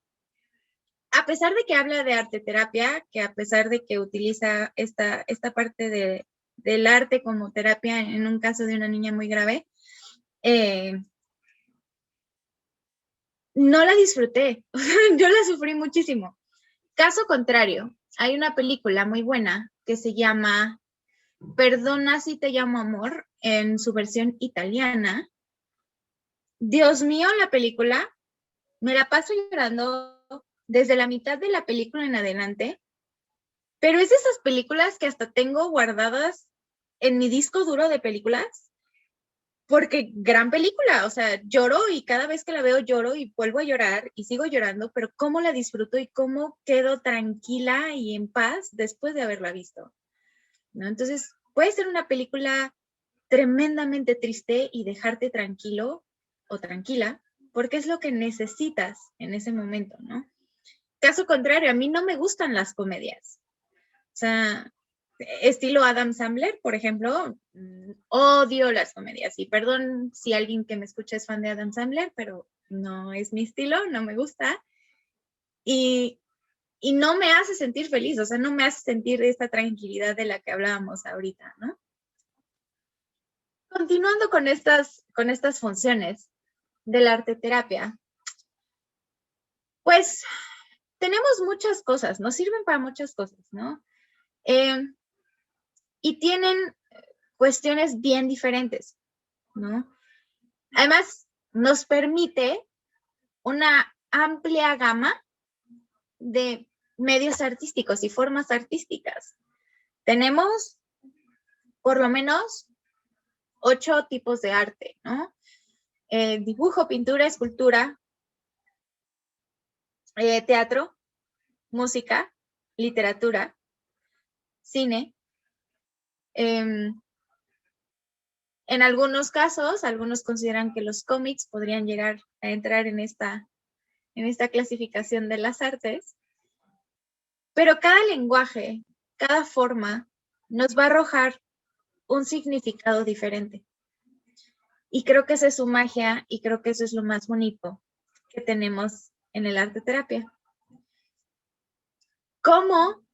a pesar de que habla de arte terapia, que a pesar de que utiliza esta parte del arte como terapia en un caso de una niña muy grave, no la disfruté. Yo la sufrí muchísimo. Caso contrario, hay una película muy buena que se llama Perdona si te llamo amor, en su versión italiana. Dios mío, la película, me la paso llorando desde la mitad de la película en adelante, pero es de esas películas que hasta tengo guardadas en mi disco duro de películas, porque gran película, o sea, lloro y cada vez que la veo lloro y vuelvo a llorar y sigo llorando, pero cómo la disfruto y cómo quedo tranquila y en paz después de haberla visto, ¿no? Entonces, puede ser una película tremendamente triste y dejarte tranquilo o tranquila, porque es lo que necesitas en ese momento, ¿no? Caso contrario, a mí no me gustan las comedias. O sea, estilo Adam Sandler, por ejemplo, odio las comedias. Y perdón si alguien que me escucha es fan de Adam Sandler, pero no es mi estilo, no me gusta. Y no me hace sentir feliz, o sea, no me hace sentir esta tranquilidad de la que hablábamos ahorita, ¿no? Continuando con estas funciones de la arteterapia, pues tenemos muchas cosas, nos sirven para muchas cosas, ¿no? Y tienen cuestiones bien diferentes, ¿no? Además, nos permite una amplia gama de medios artísticos y formas artísticas. Tenemos por lo menos 8 tipos de arte, ¿no? Dibujo, pintura, escultura, teatro, música, literatura, cine. En algunos casos, algunos consideran que los cómics podrían llegar a entrar en esta clasificación de las artes, pero cada lenguaje, cada forma nos va a arrojar un significado diferente. Y creo que esa es su magia y creo que eso es lo más bonito que tenemos en el arte terapia. Cómo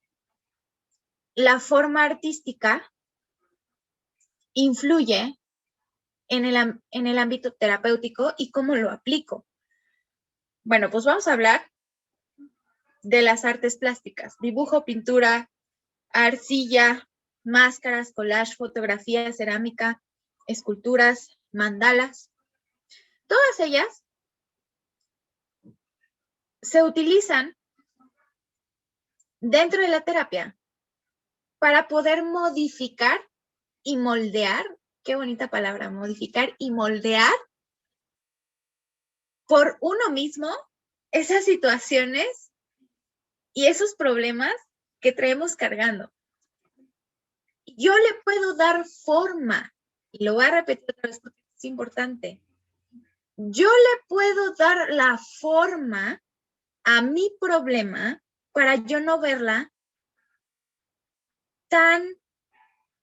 la forma artística influye en el ámbito terapéutico y cómo lo aplico. Bueno, pues vamos a hablar de las artes plásticas, dibujo, pintura, arcilla, máscaras, collage, fotografía, cerámica, esculturas, mandalas. Todas ellas se utilizan dentro de la terapia para poder modificar y moldear, qué bonita palabra, modificar y moldear por uno mismo esas situaciones y esos problemas que traemos cargando. Yo le puedo dar forma, y lo voy a repetir otra vez porque es importante. Yo le puedo dar la forma a mi problema para yo no verla tan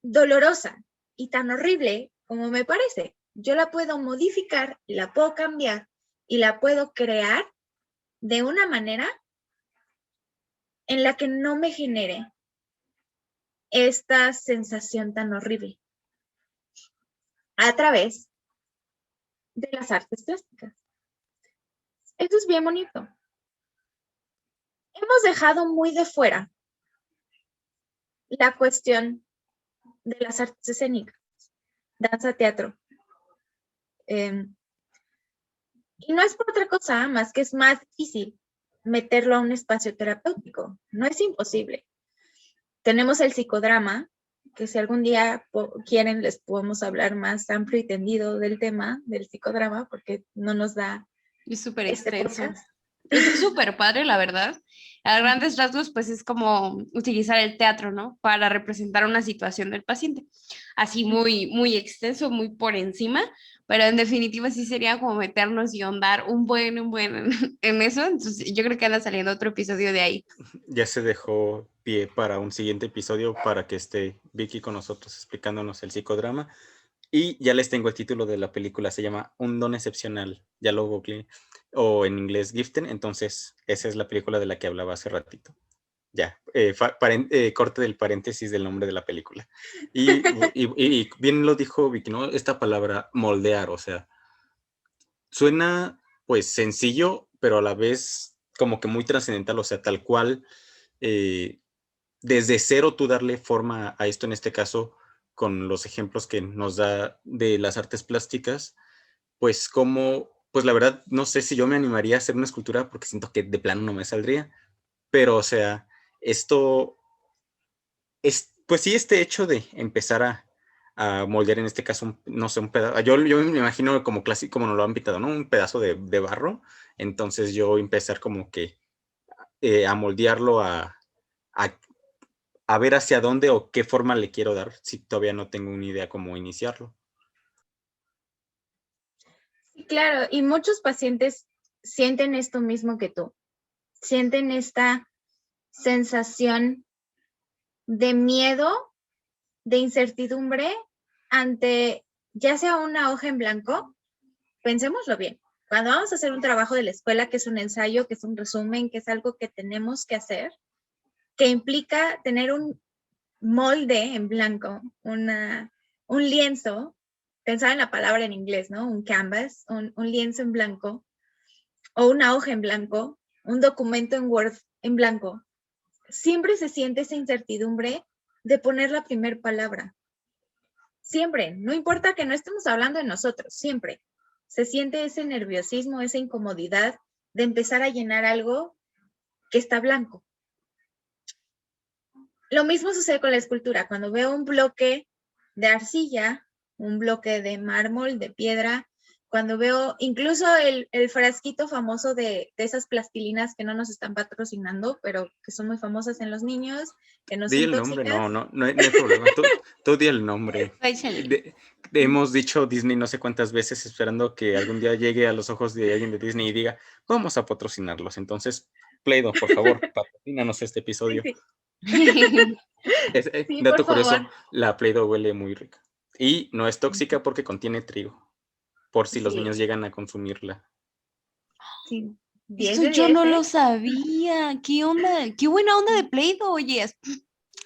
dolorosa y tan horrible como me parece. Yo la puedo modificar, la puedo cambiar y la puedo crear de una manera en la que no me genere esta sensación tan horrible a través de las artes plásticas. Eso es bien bonito. Hemos dejado muy de fuera la cuestión de las artes escénicas, danza, teatro. Y no es por otra cosa, más que es más difícil meterlo a un espacio terapéutico. No es imposible. Tenemos el psicodrama, que si algún día quieren les podemos hablar más amplio y tendido del tema del psicodrama, porque no nos da... Es súper extenso. Es súper padre, la verdad. A grandes rasgos, pues es como utilizar el teatro, ¿no? Para representar una situación del paciente. Así muy, muy extenso, muy por encima, pero en definitiva sí sería como meternos y ahondar un buen en eso. Entonces yo creo que anda saliendo otro episodio de ahí. Ya se dejó pie para un siguiente episodio para que esté Vicky con nosotros explicándonos el psicodrama. Y ya les tengo el título de la película, se llama Un don excepcional, ya lo googleé, o en inglés Gifted, entonces esa es la película de la que hablaba hace ratito. Ya, corte del paréntesis del nombre de la película. Y bien lo dijo Vicky, ¿no? Esta palabra moldear, o sea, suena pues sencillo, pero a la vez como que muy trascendental, o sea, tal cual, desde cero tú darle forma a esto, en este caso, con los ejemplos que nos da de las artes plásticas, pues como, pues la verdad, no sé si yo me animaría a hacer una escultura porque siento que de plano no me saldría, pero o sea, esto es, pues sí, este hecho de empezar a moldear en este caso, no sé, un pedazo, yo me imagino como clásico, como nos lo han pintado, ¿no? Un pedazo de barro, entonces yo empezar como que a moldearlo, a ver hacia dónde o qué forma le quiero dar, si todavía no tengo una idea cómo iniciarlo. Sí, claro, y muchos pacientes sienten esto mismo que tú, sienten esta sensación de miedo, de incertidumbre ante ya sea una hoja en blanco, pensémoslo bien, cuando vamos a hacer un trabajo de la escuela, que es un ensayo, que es un resumen, que es algo que tenemos que hacer, que implica tener un molde en blanco, un lienzo, pensaba en la palabra en inglés, ¿no? Un canvas, un lienzo en blanco, o una hoja en blanco, un documento en Word en blanco. Siempre se siente esa incertidumbre de poner la primera palabra. Siempre, no importa que no estemos hablando de nosotros, siempre. Se siente ese nerviosismo, esa incomodidad de empezar a llenar algo que está blanco. Lo mismo sucede con la escultura. Cuando veo un bloque de arcilla, un bloque de mármol, de piedra, cuando veo incluso el frasquito famoso de esas plastilinas que no nos están patrocinando, pero que son muy famosas en los niños, que no Di son el tóxicas. nombre, no hay problema. Tú di el nombre. Hemos dicho Disney no sé cuántas veces esperando que algún día llegue a los ojos de alguien de Disney y diga, vamos a patrocinarlos. Entonces, Play-Doh, por favor, patrocínanos este episodio. Sí. Sí, Dato por curioso, favor. la Play-Doh huele muy rica. Y no es tóxica porque contiene trigo, por si los Sí. niños llegan a consumirla. Sí. 10 Esto de yo 10, no ¿eh? lo sabía. ¿Qué onda? Qué buena onda de Play-Doh, oye.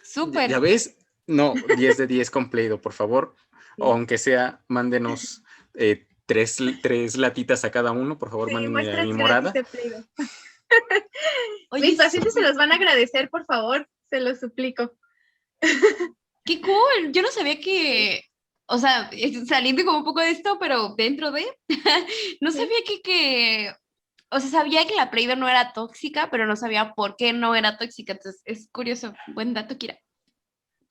Súper. ¿Ya ves? No, 10 de 10 con Play-Doh, por favor. Sí. O aunque sea, mándenos tres latitas a cada uno, por favor, Sí, mándenme a muestras mi gratis morada. de Play-Doh. Oye, Mis pacientes se los van a agradecer, por favor, se los suplico. qué cool. Yo no sabía que, o sea, saliendo como un poco de esto, pero dentro de, no Sí. sabía o sea, sabía que la Play-Doh no era tóxica, pero no sabía por qué no era tóxica. Entonces, es curioso. Buen dato, Kira.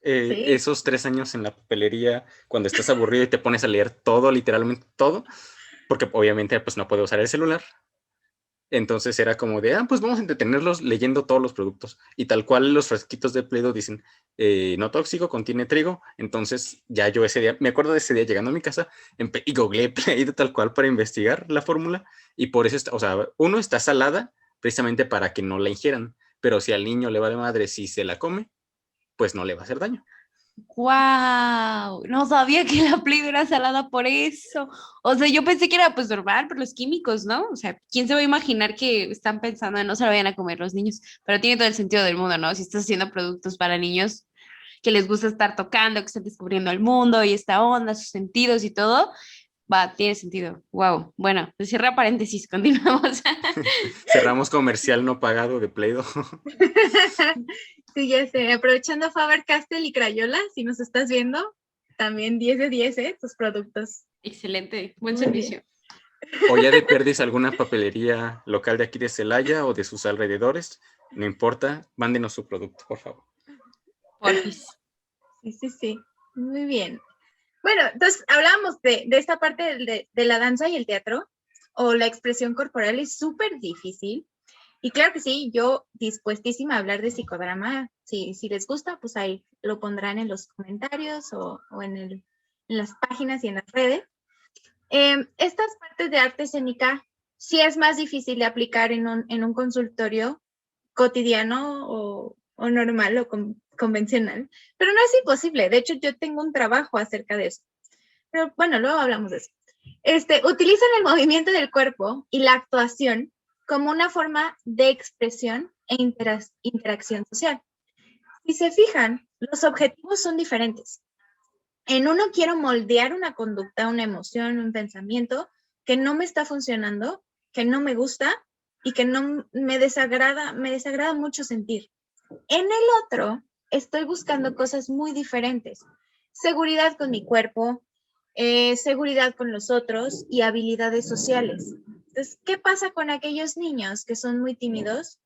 Sí. Esos 3 años en la papelería, cuando estás aburrido y te pones a leer todo, literalmente todo, porque obviamente pues no puedo usar el celular. Entonces era como de, pues vamos a entretenerlos leyendo todos los productos. Y tal cual los frasquitos de Play-Doh dicen, no tóxico, contiene trigo. Entonces ya yo ese día, me acuerdo de ese día llegando a mi casa y googleé Play-Doh tal cual para investigar la fórmula. Y por eso, o sea, uno está salada precisamente para que no la ingieran. Pero si al niño le va de madre si se la come, pues no le va a hacer daño. ¡Wow! No sabía que la Play-Doh era salada por eso. O sea, yo pensé que era pues normal por los químicos, ¿no? O sea, ¿quién se va a imaginar que están pensando en no se lo vayan a comer los niños? Pero tiene todo el sentido del mundo, ¿no? Si estás haciendo productos para niños, que les gusta estar tocando, que están descubriendo el mundo y esta onda, sus sentidos y todo, va, tiene sentido. Wow. Bueno, pues cierra paréntesis, continuamos. Cerramos comercial no pagado de Play-Doh. Sí, ya sé. Aprovechando Faber-Castell y Crayola, si nos estás viendo, también 10 de 10, tus productos. Excelente, buen Muy servicio. O ya de perdis alguna papelería local de aquí de Celaya o de sus alrededores, no importa, mándenos su producto, por favor. Porfis. Sí. Muy bien. Bueno, entonces hablábamos de esta parte de la danza y el teatro, o la expresión corporal es súper difícil. Y claro que sí, yo dispuestísima a hablar de psicodrama. Si les gusta, pues ahí lo pondrán en los comentarios o en las páginas y en las redes. Estas partes de arte escénica sí es más difícil de aplicar en un consultorio cotidiano o normal o convencional, pero no es imposible. De hecho, yo tengo un trabajo acerca de eso. Pero bueno, luego hablamos de eso. Utilizan el movimiento del cuerpo y la actuación como una forma de expresión e interacción social. Si se fijan, los objetivos son diferentes. En uno quiero moldear una conducta, una emoción, un pensamiento que no me está funcionando, que no me gusta y que no me desagrada mucho sentir. En el otro, estoy buscando cosas muy diferentes. Seguridad con mi cuerpo, seguridad con los otros y habilidades sociales. Entonces, ¿qué pasa con aquellos niños que son muy tímidos?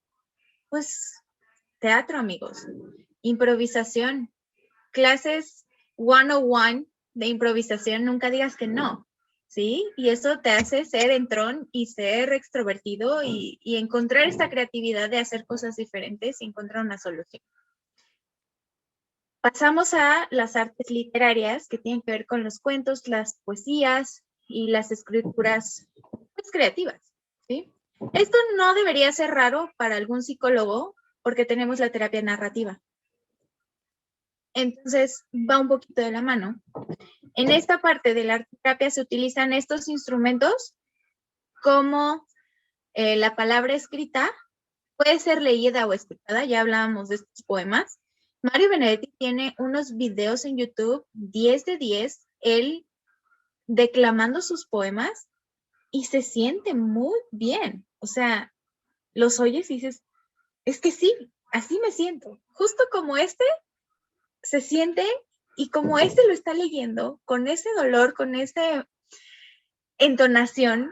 Pues teatro, amigos, improvisación, clases 101 de improvisación, nunca digas que no, ¿sí? Y eso te hace ser entrón y ser extrovertido y encontrar esta creatividad de hacer cosas diferentes y encontrar una solución. Pasamos a las artes literarias, que tienen que ver con los cuentos, las poesías y las escrituras pues, creativas, ¿sí? Esto no debería ser raro para algún psicólogo porque tenemos la terapia narrativa. Entonces, va un poquito de la mano. En esta parte de la terapia se utilizan estos instrumentos como la palabra escrita, puede ser leída o escuchada, ya hablábamos de estos poemas. Mario Benedetti tiene unos videos en YouTube, 10 de 10, él declamando sus poemas y se siente muy bien. O sea, los oyes y dices, es que sí, así me siento. Justo como se siente y como lo está leyendo, con ese dolor, con esa entonación,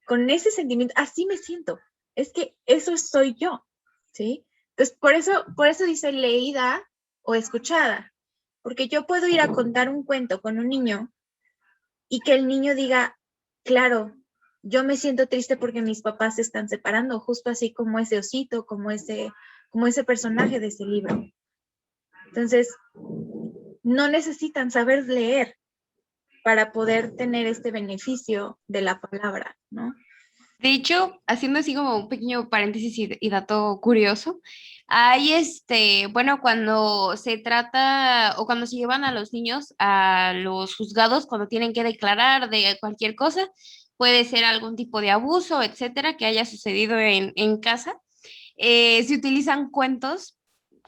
con ese sentimiento, así me siento. Es que eso soy yo, ¿sí? Entonces, por eso dice leída o escuchada, porque yo puedo ir a contar un cuento con un niño y que el niño diga, claro, yo me siento triste porque mis papás se están separando, justo así como ese osito, como ese personaje de ese libro. Entonces, no necesitan saber leer para poder tener este beneficio de la palabra, ¿no? De hecho, haciendo así como un pequeño paréntesis y dato curioso, hay bueno, cuando se trata o cuando se llevan a los niños a los juzgados, cuando tienen que declarar de cualquier cosa, puede ser algún tipo de abuso, etcétera, que haya sucedido en casa, se utilizan cuentos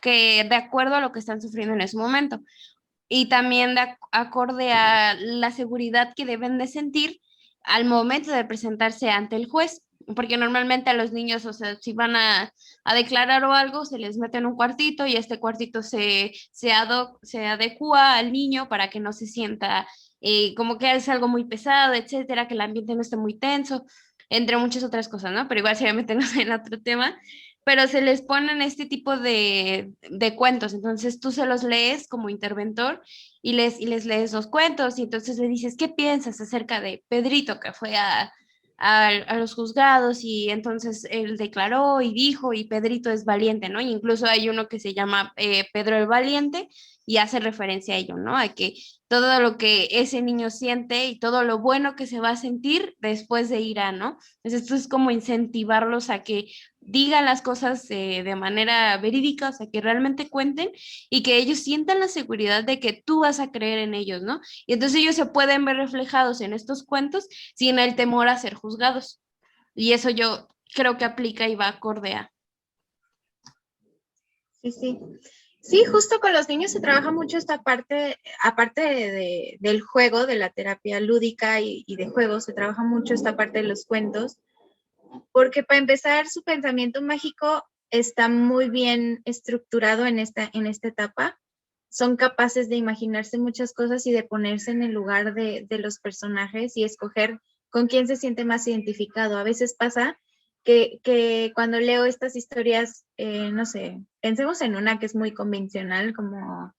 que de acuerdo a lo que están sufriendo en ese momento y también acorde a la seguridad que deben de sentir al momento de presentarse ante el juez, porque normalmente a los niños, o sea, si van a declarar o algo, se les mete en un cuartito y este cuartito se adecua al niño para que no se sienta como que es algo muy pesado, etcétera, que el ambiente no esté muy tenso, entre muchas otras cosas, ¿no? Pero igual sería meternos en otro tema, pero se les ponen este tipo de cuentos, entonces tú se los lees como interventor y les lees los cuentos y entonces le dices, ¿qué piensas acerca de Pedrito que fue a los juzgados y entonces él declaró y dijo y Pedrito es valiente, ¿no? Y incluso hay uno que se llama Pedro el Valiente y hace referencia a ello, ¿no? A que todo lo que ese niño siente y todo lo bueno que se va a sentir después de ir a, ¿no? Entonces esto es como incentivarlos a que digan las cosas de manera verídica, o sea, que realmente cuenten y que ellos sientan la seguridad de que tú vas a creer en ellos, ¿no? Y entonces ellos se pueden ver reflejados en estos cuentos sin el temor a ser juzgados. Y eso yo creo que aplica y va acorde a. Sí, sí. Sí, justo con los niños se trabaja mucho esta parte, aparte del juego, de la terapia lúdica y de juego, se trabaja mucho esta parte de los cuentos, porque para empezar su pensamiento mágico está muy bien estructurado en esta etapa. Son capaces de imaginarse muchas cosas y de ponerse en el lugar de los personajes y escoger con quién se siente más identificado. A veces pasa que cuando leo estas historias, no sé, pensemos en una que es muy convencional, como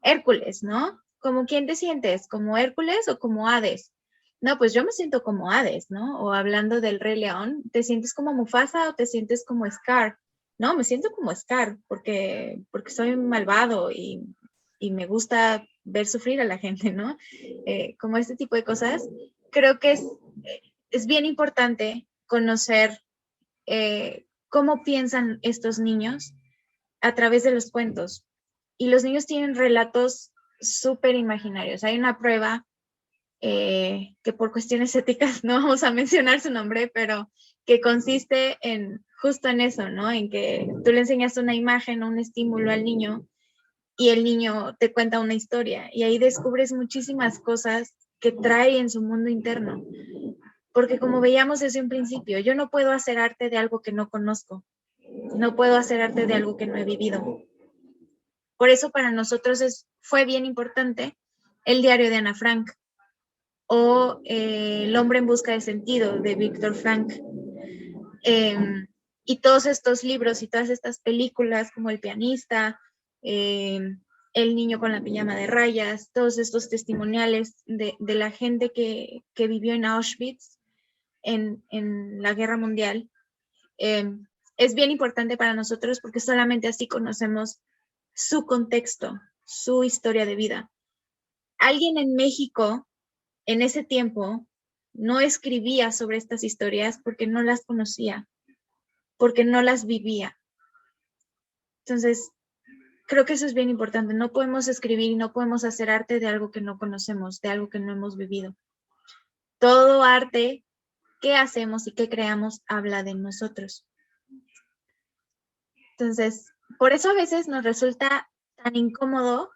Hércules, ¿no? ¿Como quién te sientes? ¿Como Hércules o como Hades? No, pues yo me siento como Hades, ¿no? O hablando del Rey León, ¿te sientes como Mufasa o te sientes como Scar? No, me siento como Scar porque soy malvado y me gusta ver sufrir a la gente, ¿no? Como este tipo de cosas. Creo que es bien importante conocer cómo piensan estos niños a través de los cuentos. Y los niños tienen relatos súper imaginarios. Hay una prueba que por cuestiones éticas no vamos a mencionar su nombre, pero que consiste en justo en eso, ¿no? En que tú le enseñas una imagen o un estímulo al niño y el niño te cuenta una historia y ahí descubres muchísimas cosas que trae en su mundo interno. Porque como veíamos desde un principio, yo no puedo hacer arte de algo que no conozco, no puedo hacer arte de algo que no he vivido. Por eso para nosotros fue bien importante el diario de Ana Frank o El hombre en busca de sentido de Víctor Frank. Y todos estos libros y todas estas películas como El pianista, El niño con la pijama de rayas, todos estos testimoniales de la gente que vivió en Auschwitz en la Guerra Mundial, es bien importante para nosotros porque solamente así conocemos su contexto, su historia de vida. Alguien en México en ese tiempo no escribía sobre estas historias porque no las conocía, porque no las vivía. Entonces, creo que eso es bien importante. No podemos escribir y no podemos hacer arte de algo que no conocemos, de algo que no hemos vivido. Todo arte que hacemos y que creamos habla de nosotros. Entonces, por eso a veces nos resulta tan incómodo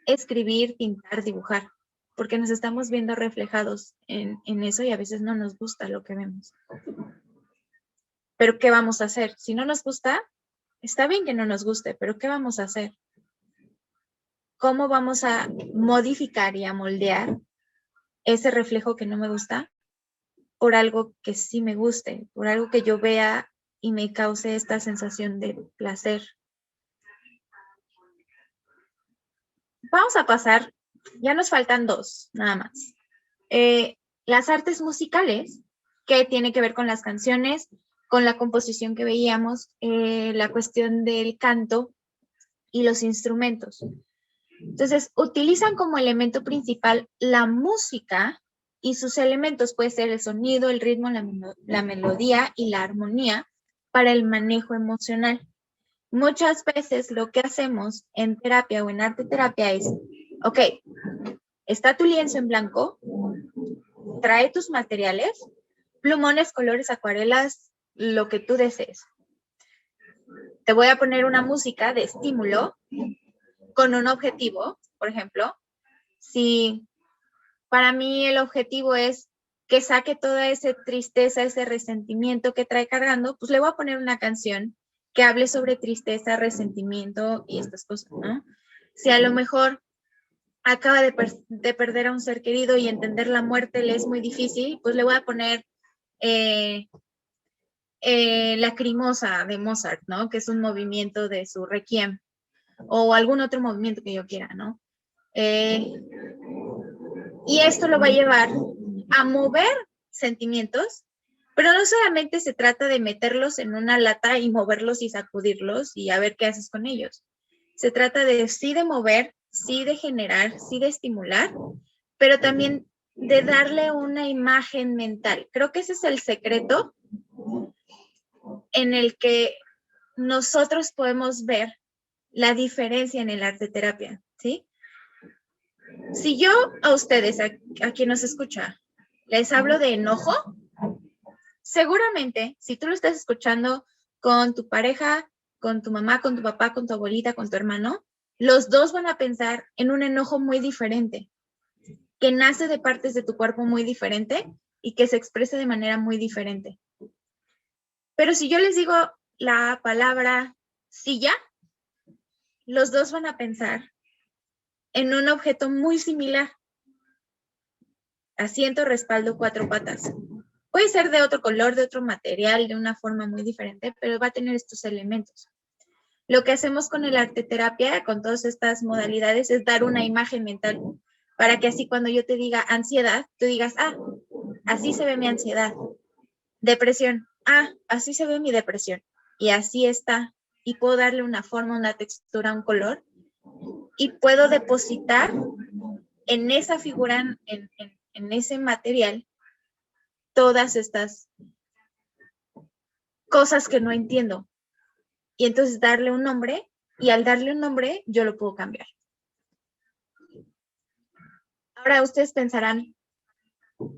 escribir, pintar, dibujar, porque nos estamos viendo reflejados en eso y a veces no nos gusta lo que vemos. Pero ¿qué vamos a hacer? Si no nos gusta, está bien que no nos guste, pero ¿qué vamos a hacer? ¿Cómo vamos a modificar y a moldear ese reflejo que no me gusta por algo que sí me guste, por algo que yo vea y me cause esta sensación de placer? Vamos a pasar, ya nos faltan dos, nada más. Las artes musicales, que tiene que ver con las canciones, con la composición que veíamos, la cuestión del canto y los instrumentos. Entonces, utilizan como elemento principal la música y sus elementos puede ser el sonido, el ritmo, la melodía y la armonía para el manejo emocional. Muchas veces lo que hacemos en terapia o en arte terapia es, ok, está tu lienzo en blanco, trae tus materiales, plumones, colores, acuarelas, lo que tú desees. Te voy a poner una música de estímulo con un objetivo, por ejemplo. Si para mí el objetivo es que saque toda esa tristeza, ese resentimiento que trae cargando, pues le voy a poner una canción que hable sobre tristeza, resentimiento y estas cosas, ¿no? Si a lo mejor acaba de perder a un ser querido y entender la muerte le es muy difícil, pues le voy a poner Lacrimosa de Mozart, ¿no? Que es un movimiento de su Requiem o algún otro movimiento que yo quiera, ¿no? Y esto lo va a llevar a mover sentimientos, pero no solamente se trata de meterlos en una lata y moverlos y sacudirlos y a ver qué haces con ellos. Se trata de sí de mover, sí de generar, sí de estimular, pero también de darle una imagen mental. Creo que ese es el secreto en el que nosotros podemos ver la diferencia en el arte terapia, ¿sí? Si yo a ustedes, a quien nos escucha, les hablo de enojo, seguramente si tú lo estás escuchando con tu pareja, con tu mamá, con tu papá, con tu abuelita, con tu hermano, los dos van a pensar en un enojo muy diferente, que nace de partes de tu cuerpo muy diferente y que se expresa de manera muy diferente. Pero si yo les digo la palabra silla, los dos van a pensar en un objeto muy similar. Asiento, respaldo, cuatro patas. Puede ser de otro color, de otro material, de una forma muy diferente, pero va a tener estos elementos. Lo que hacemos con el arte terapia, con todas estas modalidades, es dar una imagen mental para que así cuando yo te diga ansiedad, tú digas, ah, así se ve mi ansiedad. Depresión, ah, así se ve mi depresión. Y así está. Y puedo darle una forma, una textura, un color. Y puedo depositar en esa figura, en ese material, todas estas cosas que no entiendo. Y entonces darle un nombre, y al darle un nombre, yo lo puedo cambiar. Ahora ustedes pensarán,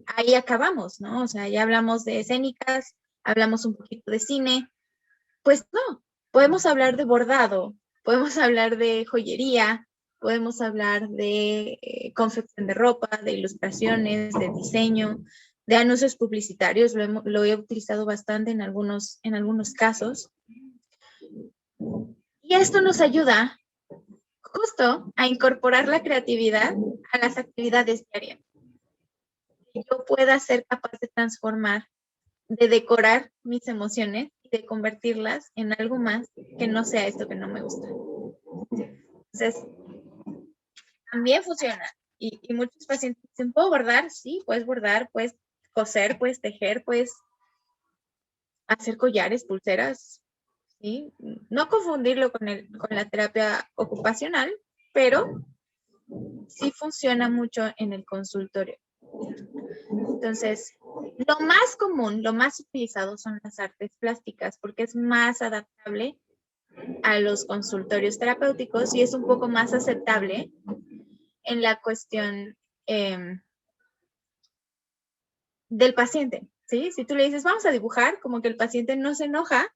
ahí acabamos, ¿no? O sea, ya hablamos de escénicas, hablamos un poquito de cine. Pues no, podemos hablar de bordado, podemos hablar de joyería, podemos hablar de confección de ropa, de ilustraciones, de diseño, de anuncios publicitarios. Lo he utilizado bastante en algunos casos. Y esto nos ayuda justo a incorporar la creatividad a las actividades diarias. Que yo pueda ser capaz de transformar, de decorar mis emociones y de convertirlas en algo más que no sea esto que no me gusta. Entonces, también funciona. Y muchos pacientes dicen, ¿puedo bordar? Sí, puedes bordar, puedes coser, puedes tejer, puedes hacer collares, pulseras, ¿sí? No confundirlo con la terapia ocupacional, pero sí funciona mucho en el consultorio. Entonces, lo más común, lo más utilizado son las artes plásticas porque es más adaptable a los consultorios terapéuticos y es un poco más aceptable en la cuestión del paciente, ¿sí? Si tú le dices, vamos a dibujar, como que el paciente no se enoja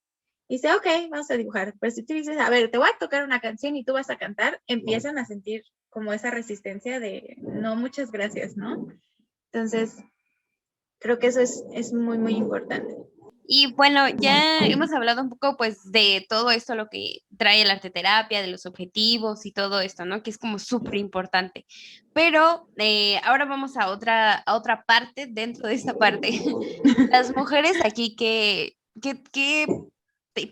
y dice, ok, vamos a dibujar. Pero si tú dices, a ver, te voy a tocar una canción y tú vas a cantar, empiezan a sentir como esa resistencia de, no, muchas gracias, ¿no? Entonces, creo que eso es muy, muy importante. Y bueno, ya hemos hablado un poco pues de todo esto, lo que trae la arteterapia, de los objetivos y todo esto, ¿no? Que es como súper importante. Pero ahora vamos a otra parte dentro de esta parte. Las mujeres aquí, ¿qué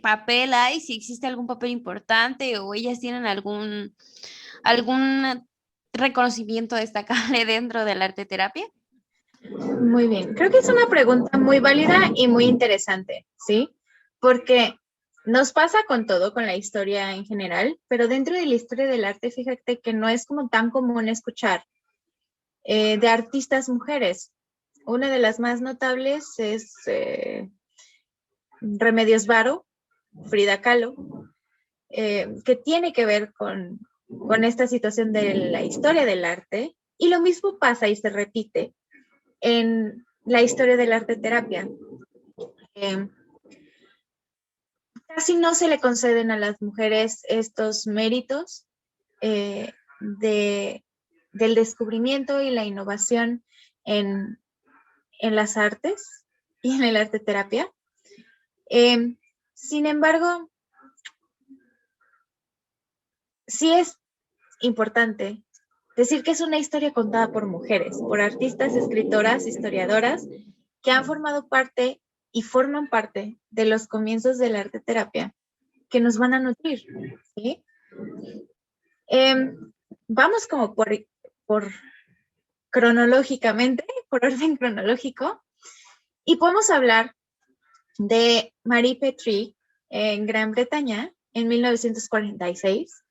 papel hay? Si existe algún papel importante o ellas tienen algún reconocimiento destacable dentro de la arteterapia. Muy bien, creo que es una pregunta muy válida y muy interesante, ¿sí? Porque nos pasa con todo, con la historia en general, pero dentro de la historia del arte, fíjate que no es como tan común escuchar de artistas mujeres. Una de las más notables es Remedios Varo, Frida Kahlo, que tiene que ver con esta situación de la historia del arte. Y lo mismo pasa y se repite en la historia de la arteterapia. Casi no se le conceden a las mujeres estos méritos del descubrimiento y la innovación en las artes y en la arteterapia. Sin embargo, sí es importante decir que es una historia contada por mujeres, por artistas, escritoras, historiadoras, que han formado parte y forman parte de los comienzos de la arteterapia que nos van a nutrir, ¿sí? Vamos como por cronológicamente, por orden cronológico, y podemos hablar de Marie Petrie en Gran Bretaña en 1946.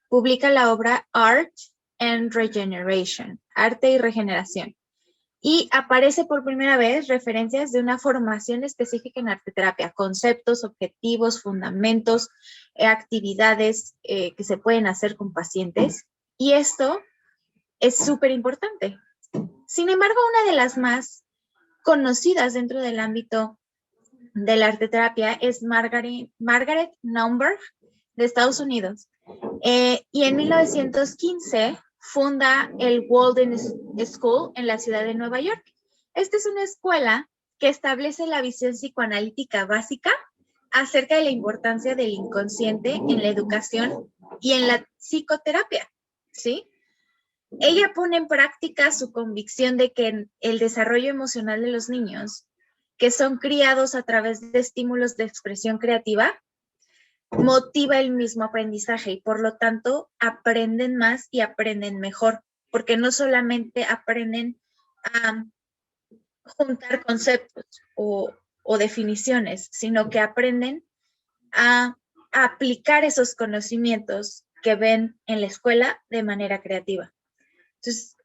Publica la obra Art and Regeneration, Arte y Regeneración. Y aparece por primera vez referencias de una formación específica en arteterapia, conceptos, objetivos, fundamentos, actividades que se pueden hacer con pacientes. Y esto es súper importante. Sin embargo, una de las más conocidas dentro del ámbito de la arteterapia es Margaret Naumburg, de Estados Unidos. Y en 1915 funda el Walden School en la ciudad de Nueva York. Esta es una escuela que establece la visión psicoanalítica básica acerca de la importancia del inconsciente en la educación y en la psicoterapia, ¿sí? Ella pone en práctica su convicción de que el desarrollo emocional de los niños, que son criados a través de estímulos de expresión creativa, motiva el mismo aprendizaje y por lo tanto aprenden más y aprenden mejor, porque no solamente aprenden a juntar conceptos o definiciones, sino que aprenden a aplicar esos conocimientos que ven en la escuela de manera creativa. Entonces,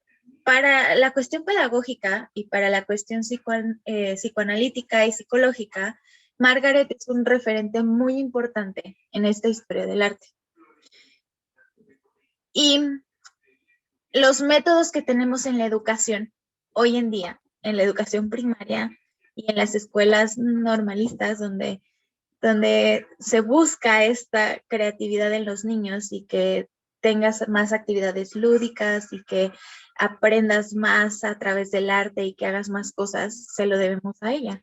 para la cuestión pedagógica y para la cuestión psicoanalítica y psicológica, Margaret es un referente muy importante en esta historia del arte. Y los métodos que tenemos en la educación hoy en día, en la educación primaria y en las escuelas normalistas donde se busca esta creatividad en los niños y que tengas más actividades lúdicas y que aprendas más a través del arte y que hagas más cosas, se lo debemos a ella.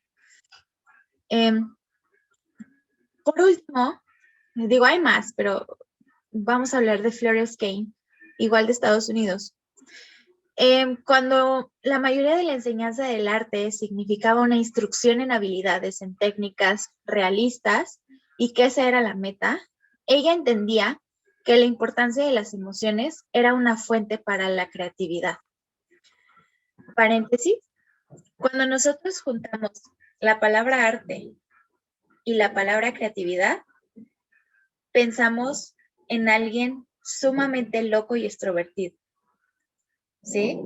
Por último, digo, hay más, pero vamos a hablar de Florence Kane, igual de Estados Unidos. Cuando la mayoría de la enseñanza del arte significaba una instrucción en habilidades, en técnicas realistas, y que esa era la meta, ella entendía que la importancia de las emociones era una fuente para la creatividad. Paréntesis, cuando nosotros juntamos la palabra arte y la palabra creatividad, pensamos en alguien sumamente loco y extrovertido, ¿sí?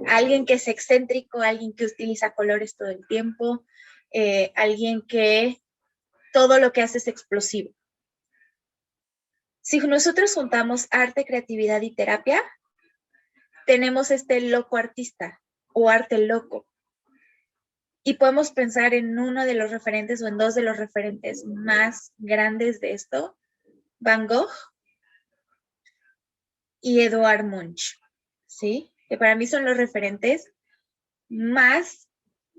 Alguien que es excéntrico, alguien que utiliza colores todo el tiempo, alguien que todo lo que hace es explosivo. Si nosotros juntamos arte, creatividad y terapia, tenemos este loco artista o arte loco. Y podemos pensar en uno de los referentes o en dos de los referentes más grandes de esto, Van Gogh y Edvard Munch, ¿sí? Que para mí son los referentes más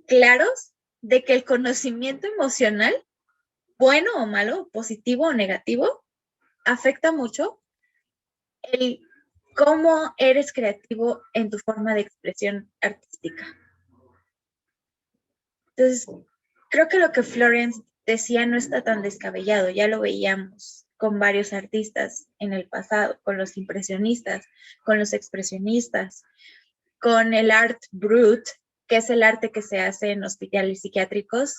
claros de que el conocimiento emocional, bueno o malo, positivo o negativo, afecta mucho el cómo eres creativo en tu forma de expresión artística. Entonces, creo que lo que Florence decía no está tan descabellado, ya lo veíamos con varios artistas en el pasado, con los impresionistas, con los expresionistas, con el art brut, que es el arte que se hace en hospitales psiquiátricos.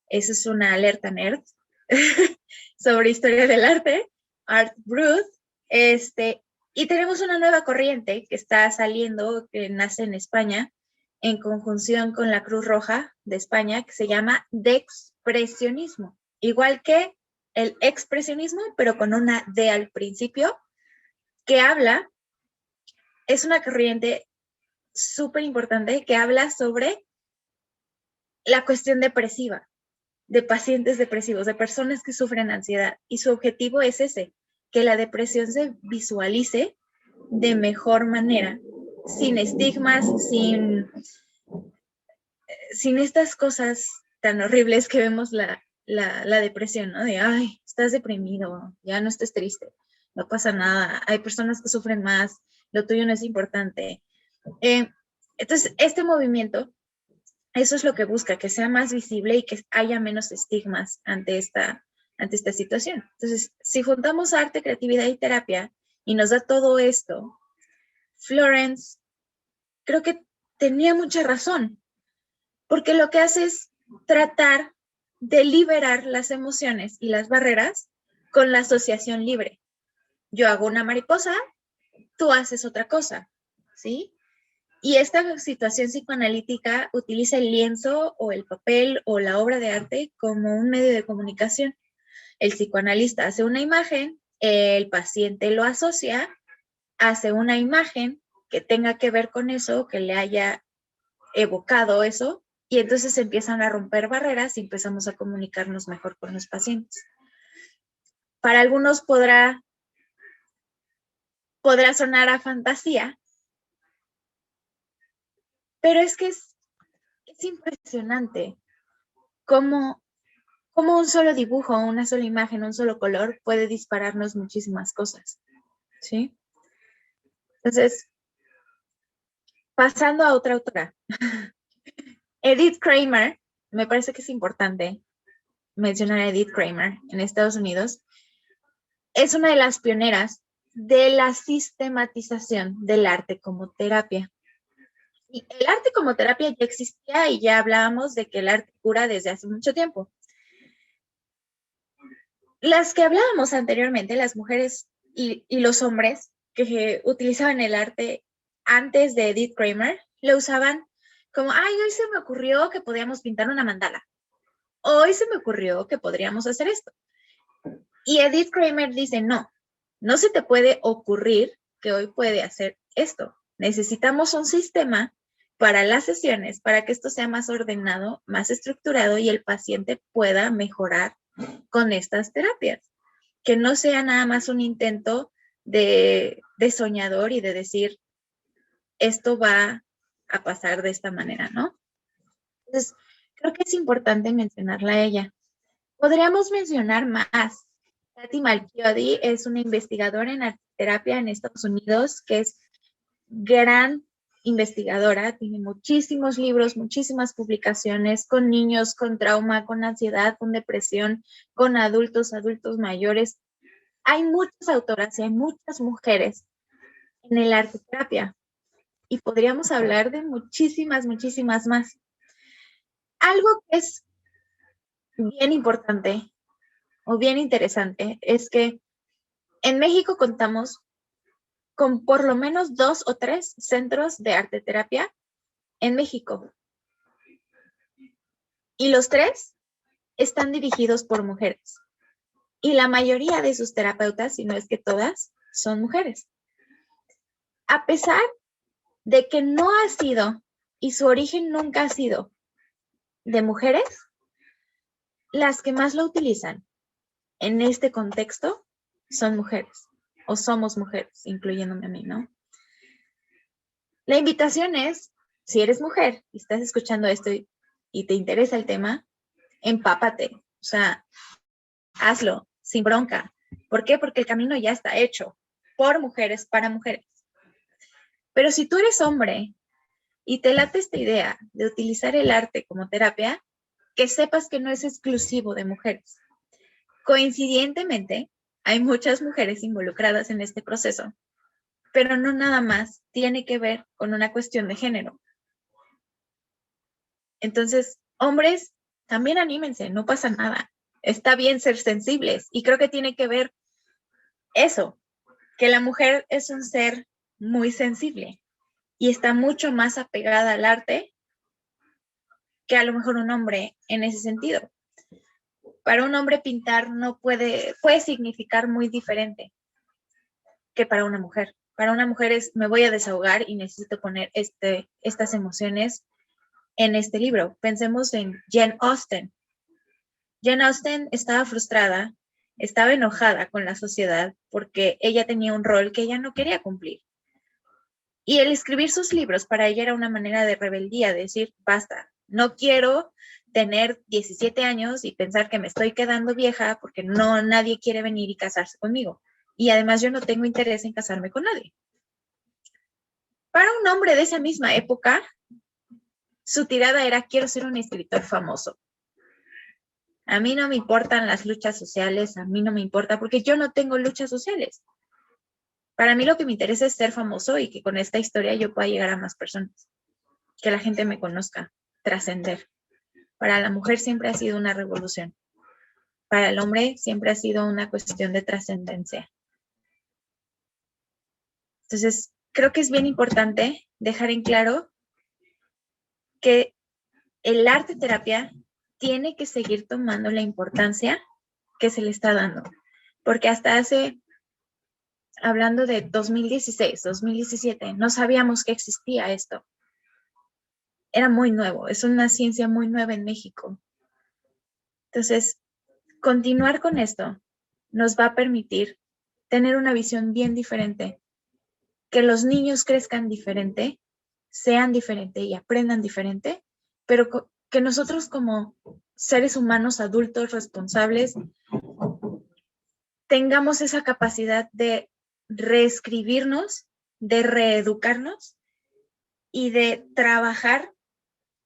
Eso es una alerta nerd sobre historia del arte, art brut. Y tenemos una nueva corriente que está saliendo, que nace en España, en conjunción con la Cruz Roja de España, que se llama dexpresionismo, igual que el expresionismo, pero con una D al principio, que habla, es una corriente súper importante que habla sobre la cuestión depresiva, de pacientes depresivos, de personas que sufren ansiedad, y su objetivo es ese, que la depresión se visualice de mejor manera, sin estigmas, sin estas cosas tan horribles que vemos la depresión, ¿no? De, ay, estás deprimido, ya no estés triste, no pasa nada, hay personas que sufren más, lo tuyo no es importante. Entonces, este movimiento, eso es lo que busca, que sea más visible y que haya menos estigmas ante esta situación. Entonces, si juntamos arte, creatividad y terapia y nos da todo esto, Florence creo que tenía mucha razón, porque lo que hace es tratar de liberar las emociones y las barreras con la asociación libre. Yo hago una mariposa, tú haces otra cosa, ¿sí? Y esta situación psicoanalítica utiliza el lienzo o el papel o la obra de arte como un medio de comunicación. El psicoanalista hace una imagen, el paciente lo asocia, hace una imagen que tenga que ver con eso, que le haya evocado eso, y entonces empiezan a romper barreras y empezamos a comunicarnos mejor con los pacientes. para algunos podrá sonar a fantasía, pero es que es impresionante cómo un solo dibujo, una sola imagen, un solo color puede dispararnos muchísimas cosas, ¿sí? Entonces, pasando a otra autora, Edith Kramer, me parece que es importante mencionar a Edith Kramer en Estados Unidos, es una de las pioneras de la sistematización del arte como terapia. Y el arte como terapia ya existía y ya hablábamos de que el arte cura desde hace mucho tiempo. Las que hablábamos anteriormente, las mujeres y los hombres que utilizaban el arte antes de Edith Kramer, lo usaban como, ay, hoy se me ocurrió que podíamos pintar una mandala. Hoy se me ocurrió que podríamos hacer esto. Y Edith Kramer dice, no se te puede ocurrir que hoy puede hacer esto. Necesitamos un sistema para las sesiones, para que esto sea más ordenado, más estructurado y el paciente pueda mejorar con estas terapias. Que no sea nada más un intento de soñador y de decir, esto va a pasar de esta manera, ¿no? Entonces, creo que es importante mencionarla a ella. Podríamos mencionar más. Patty Malchiodi es una investigadora en arteterapia en Estados Unidos, que es gran investigadora, tiene muchísimos libros, muchísimas publicaciones con niños, con trauma, con ansiedad, con depresión, con adultos mayores. Hay muchas autoras y hay muchas mujeres en el arteterapia y podríamos hablar de muchísimas más. Algo que es bien importante o bien interesante es que en México contamos con por lo menos 2 o 3 centros de arteterapia en México. Y los 3 están dirigidos por mujeres. Y la mayoría de sus terapeutas, si no es que todas, son mujeres. A pesar de que no ha sido, y su origen nunca ha sido de mujeres, las que más lo utilizan en este contexto son mujeres, o somos mujeres, incluyéndome a mí, ¿no? La invitación es, si eres mujer y estás escuchando esto y te interesa el tema, empápate, o sea, hazlo sin bronca. ¿Por qué? Porque el camino ya está hecho por mujeres, para mujeres. Pero si tú eres hombre y te late esta idea de utilizar el arte como terapia, que sepas que no es exclusivo de mujeres. Coincidentemente, hay muchas mujeres involucradas en este proceso, pero no nada más tiene que ver con una cuestión de género. Entonces, hombres, también anímense, no pasa nada. Está bien ser sensibles y creo que tiene que ver eso, que la mujer es un ser muy sensible y está mucho más apegada al arte que a lo mejor un hombre en ese sentido. Para un hombre pintar no puede significar muy diferente que para una mujer. Para una mujer es, me voy a desahogar y necesito poner estas emociones en este libro. Pensemos en Jane Austen. Jane Austen estaba frustrada, estaba enojada con la sociedad porque ella tenía un rol que ella no quería cumplir. Y el escribir sus libros para ella era una manera de rebeldía, de decir, basta, no quiero tener 17 años y pensar que me estoy quedando vieja porque nadie quiere venir y casarse conmigo. Y además yo no tengo interés en casarme con nadie. Para un hombre de esa misma época, su tirada era, quiero ser un escritor famoso. A mí no me importan las luchas sociales, a mí no me importa porque yo no tengo luchas sociales. Para mí lo que me interesa es ser famoso y que con esta historia yo pueda llegar a más personas, que la gente me conozca, trascender. Para la mujer siempre ha sido una revolución. Para el hombre siempre ha sido una cuestión de trascendencia. Entonces, creo que es bien importante dejar en claro que el arte terapia tiene que seguir tomando la importancia que se le está dando. Porque hasta hablando de 2016, 2017, no sabíamos que existía esto. Era muy nuevo, es una ciencia muy nueva en México. Entonces, continuar con esto, nos va a permitir tener una visión bien diferente, que los niños crezcan diferente, sean diferente y aprendan diferente, pero que nosotros como seres humanos adultos responsables tengamos esa capacidad de reescribirnos, de reeducarnos y de trabajar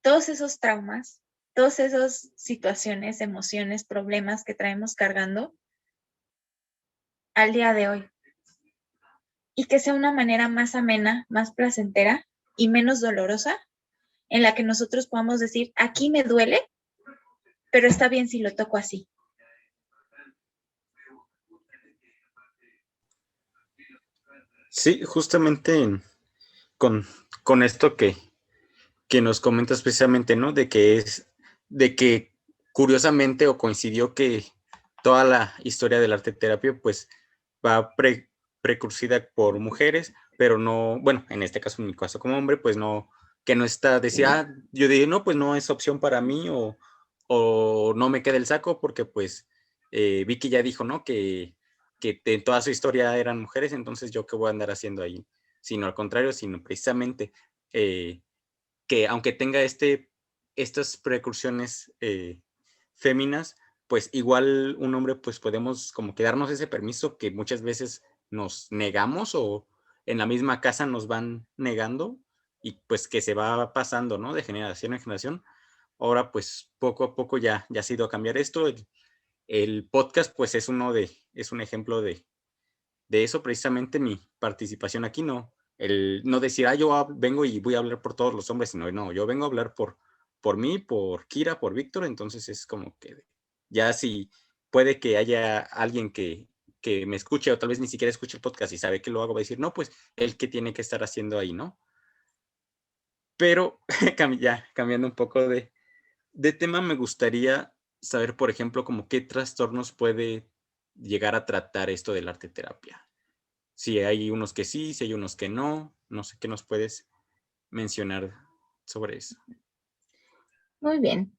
todos esos traumas, todas esas situaciones, emociones, problemas que traemos cargando al día de hoy. Y que sea una manera más amena, más placentera y menos dolorosa, en la que nosotros podamos decir, aquí me duele, pero está bien si lo toco así. Sí, justamente con, con esto que nos comentas precisamente, ¿no? De que curiosamente o coincidió que toda la historia del arte terapia pues va precursida por mujeres, pero no, bueno, en este caso, en mi caso como hombre, pues no, que no está, decía, yo dije, no, pues no es opción para mí o no me queda el saco porque pues Vicky ya dijo, ¿no? Que en toda su historia eran mujeres, entonces yo qué voy a andar haciendo ahí, sino al contrario, sino precisamente que aunque tenga estas precursiones féminas, pues igual un hombre pues podemos como que darnos ese permiso que muchas veces nos negamos o en la misma casa nos van negando y pues que se va pasando, ¿no? De generación en generación. Ahora pues poco a poco ya ha ido a cambiar esto. El podcast pues es un ejemplo de eso precisamente mi participación aquí, no decir, yo vengo y voy a hablar por todos los hombres, sino, no, yo vengo a hablar por mí, por Kira, por Víctor, entonces es como que ya si puede que haya alguien que me escuche o tal vez ni siquiera escuche el podcast y sabe que lo hago, va a decir, no, pues él que tiene que estar haciendo ahí, ¿no? Pero ya cambiando un poco de tema, me gustaría saber, por ejemplo, como qué trastornos puede llegar a tratar esto del arte terapia. Si hay unos que sí, si hay unos que no. No sé qué nos puedes mencionar sobre eso. Muy bien.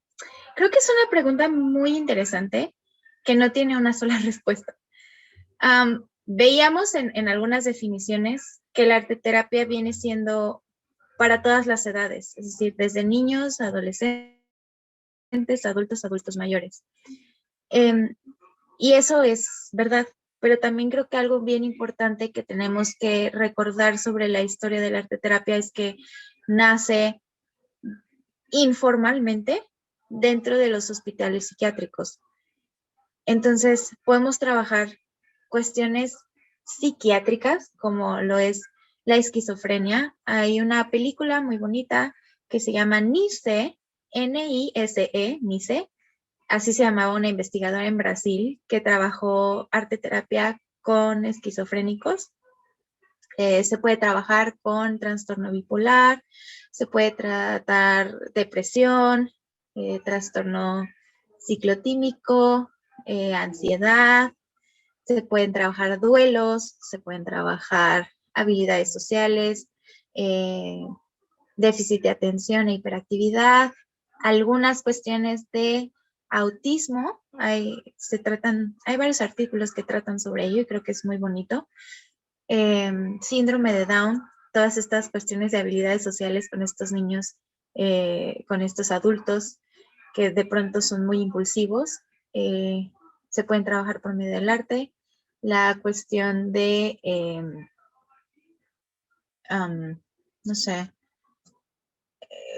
Creo que es una pregunta muy interesante que no tiene una sola respuesta. Veíamos en algunas definiciones que la arteterapia viene siendo para todas las edades, es decir, desde niños, adolescentes, adultos, adultos mayores. Y eso es verdad, pero también creo que algo bien importante que tenemos que recordar sobre la historia de la arteterapia es que nace informalmente dentro de los hospitales psiquiátricos. Entonces, podemos trabajar cuestiones psiquiátricas, como lo es la esquizofrenia. Hay una película muy bonita que se llama NICE, N-I-S-E, NICE. Así se llamaba una investigadora en Brasil que trabajó arte terapia con esquizofrénicos. Se puede trabajar con trastorno bipolar, se puede tratar depresión, trastorno ciclotímico, ansiedad, se pueden trabajar duelos, se pueden trabajar habilidades sociales, déficit de atención e hiperactividad, algunas cuestiones de autismo, hay varios artículos que tratan sobre ello y creo que es muy bonito. Síndrome de Down, todas estas cuestiones de habilidades sociales con estos niños, con estos adultos que de pronto son muy impulsivos, se pueden trabajar por medio del arte. La cuestión de, no sé,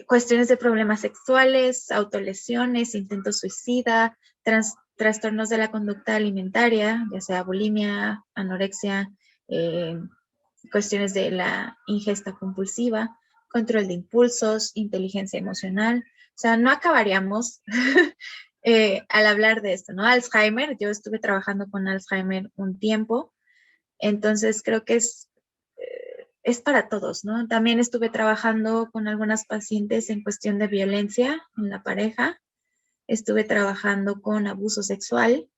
cuestiones de problemas sexuales, autolesiones, intentos suicida, trastornos de la conducta alimentaria, ya sea bulimia, anorexia, cuestiones de la ingesta compulsiva, control de impulsos, inteligencia emocional. O sea, no acabaríamos al hablar de esto, ¿no? Alzheimer, yo estuve trabajando con Alzheimer un tiempo, entonces creo que es para todos, ¿no? También estuve trabajando con algunas pacientes en cuestión de violencia en la pareja, estuve trabajando con abuso sexual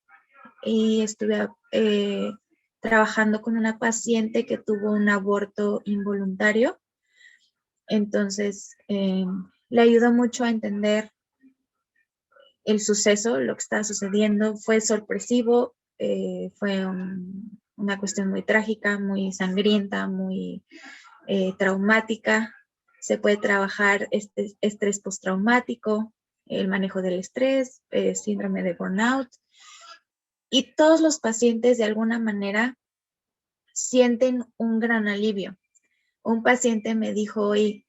y estuve trabajando con una paciente que tuvo un aborto involuntario. Entonces, le ayudó mucho a entender el suceso, lo que estaba sucediendo. Fue sorpresivo, fue una cuestión muy trágica, muy sangrienta, muy traumática. Se puede trabajar este estrés postraumático, el manejo del estrés, síndrome de burnout. Y todos los pacientes de alguna manera sienten un gran alivio. Un paciente me dijo hoy,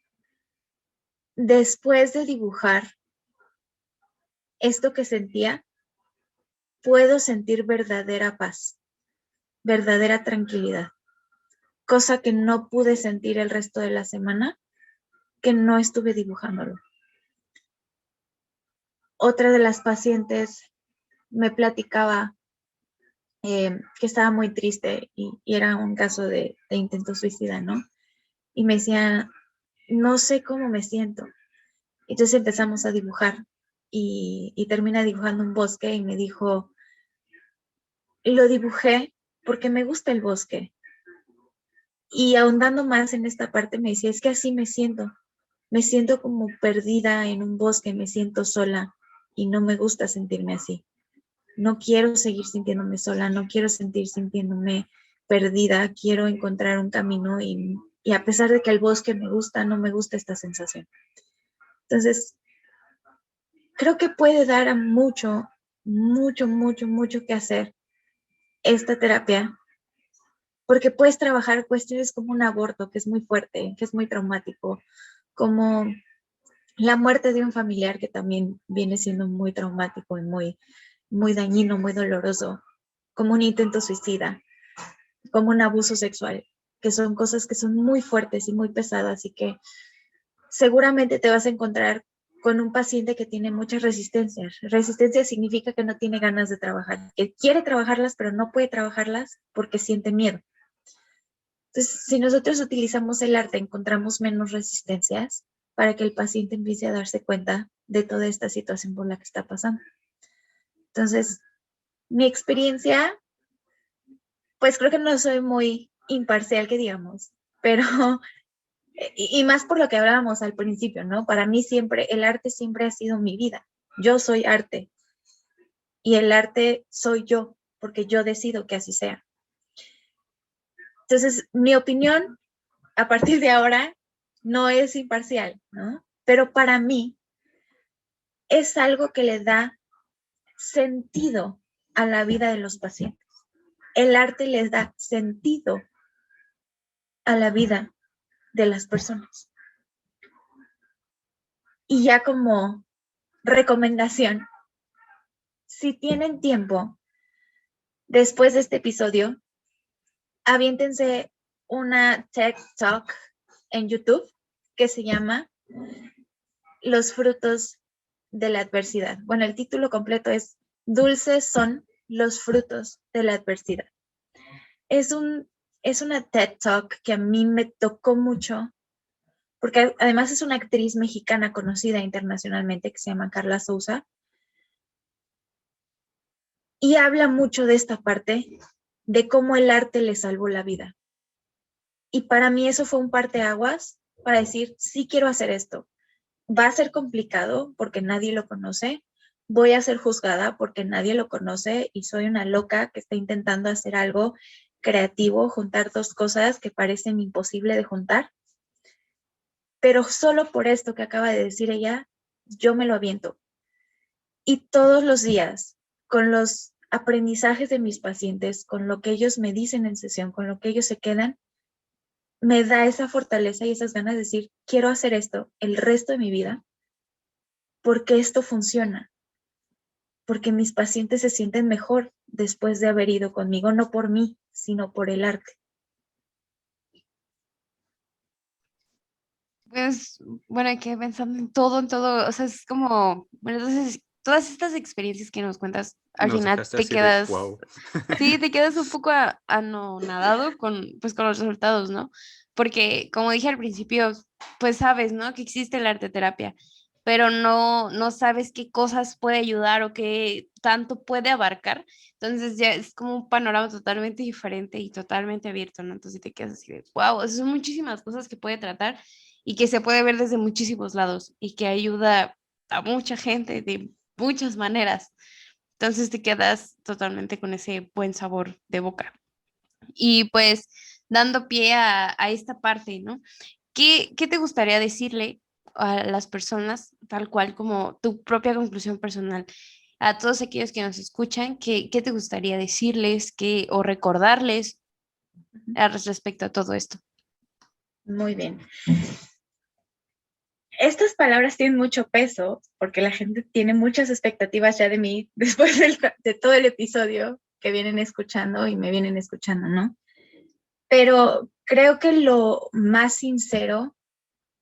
después de dibujar esto que sentía, puedo sentir verdadera paz, verdadera tranquilidad, cosa que no pude sentir el resto de la semana que no estuve dibujándolo. Otra de las pacientes me platicaba que estaba muy triste y era un caso de intento suicida, ¿no? Y me decía, no sé cómo me siento. Entonces empezamos a dibujar y termina dibujando un bosque y me dijo, lo dibujé porque me gusta el bosque. Y ahondando más en esta parte me decía, es que así me siento como perdida en un bosque, me siento sola y no me gusta sentirme así. No quiero seguir sintiéndome sola, no quiero seguir sintiéndome perdida, quiero encontrar un camino y a pesar de que el bosque me gusta, no me gusta esta sensación. Entonces, creo que puede dar a mucho, mucho, mucho, mucho que hacer esta terapia, porque puedes trabajar cuestiones como un aborto, que es muy fuerte, que es muy traumático, como la muerte de un familiar, que también viene siendo muy traumático y muy, muy dañino, muy doloroso, como un intento suicida, como un abuso sexual, que son cosas que son muy fuertes y muy pesadas y que seguramente te vas a encontrar con un paciente que tiene muchas resistencias. Resistencia significa que no tiene ganas de trabajar, que quiere trabajarlas, pero no puede trabajarlas porque siente miedo. Entonces, si nosotros utilizamos el arte, encontramos menos resistencias para que el paciente empiece a darse cuenta de toda esta situación por la que está pasando. Entonces, mi experiencia, pues creo que no soy muy imparcial, que digamos, pero, y más por lo que hablábamos al principio, ¿no? Para mí siempre, el arte siempre ha sido mi vida. Yo soy arte y el arte soy yo, porque yo decido que así sea. Entonces, mi opinión a partir de ahora no es imparcial, ¿no? Pero para mí es algo que le da sentido a la vida de los pacientes. El arte les da sentido a la vida de las personas. Y ya como recomendación, si tienen tiempo, después de este episodio, aviéntense una TED Talk en YouTube que se llama Los frutos de la adversidad. Bueno, el título completo es Dulces son los frutos de la adversidad. Es una TED Talk que a mí me tocó mucho, porque además es una actriz mexicana conocida internacionalmente que se llama Carla Souza, y habla mucho de esta parte, de cómo el arte le salvó la vida. Y para mí eso fue un parteaguas para decir, sí quiero hacer esto. Va a ser complicado porque nadie lo conoce, voy a ser juzgada porque nadie lo conoce y soy una loca que está intentando hacer algo creativo, juntar dos cosas que parecen imposible de juntar. Pero solo por esto que acaba de decir ella, yo me lo aviento. Y todos los días, con los aprendizajes de mis pacientes, con lo que ellos me dicen en sesión, con lo que ellos se quedan, me da esa fortaleza y esas ganas de decir, quiero hacer esto el resto de mi vida, porque esto funciona, porque mis pacientes se sienten mejor después de haber ido conmigo, no por mí, sino por el arte. Pues, bueno, hay que pensando en todo, o sea, es como, bueno, entonces, todas estas experiencias que nos cuentas, al Nos final dejaste te así de quedas, wow. sí, te quedas un poco anonadado con, pues, con los resultados, ¿no? Porque, como dije al principio, pues sabes, ¿no? Que existe la arte terapia, pero no sabes qué cosas puede ayudar o qué tanto puede abarcar. Entonces ya es como un panorama totalmente diferente y totalmente abierto, ¿no? Entonces te quedas así de, wow, son muchísimas cosas que puede tratar y que se puede ver desde muchísimos lados y que ayuda a mucha gente de muchas maneras. Entonces te quedas totalmente con ese buen sabor de boca. Y pues dando pie a esta parte, ¿no? ¿Qué te gustaría decirle a las personas, tal cual como tu propia conclusión personal, a todos aquellos que nos escuchan, qué te gustaría decirles o recordarles respecto a todo esto? Muy bien. Estas palabras tienen mucho peso porque la gente tiene muchas expectativas ya de mí después de todo el episodio que vienen escuchando y me vienen escuchando, ¿no? Pero creo que lo más sincero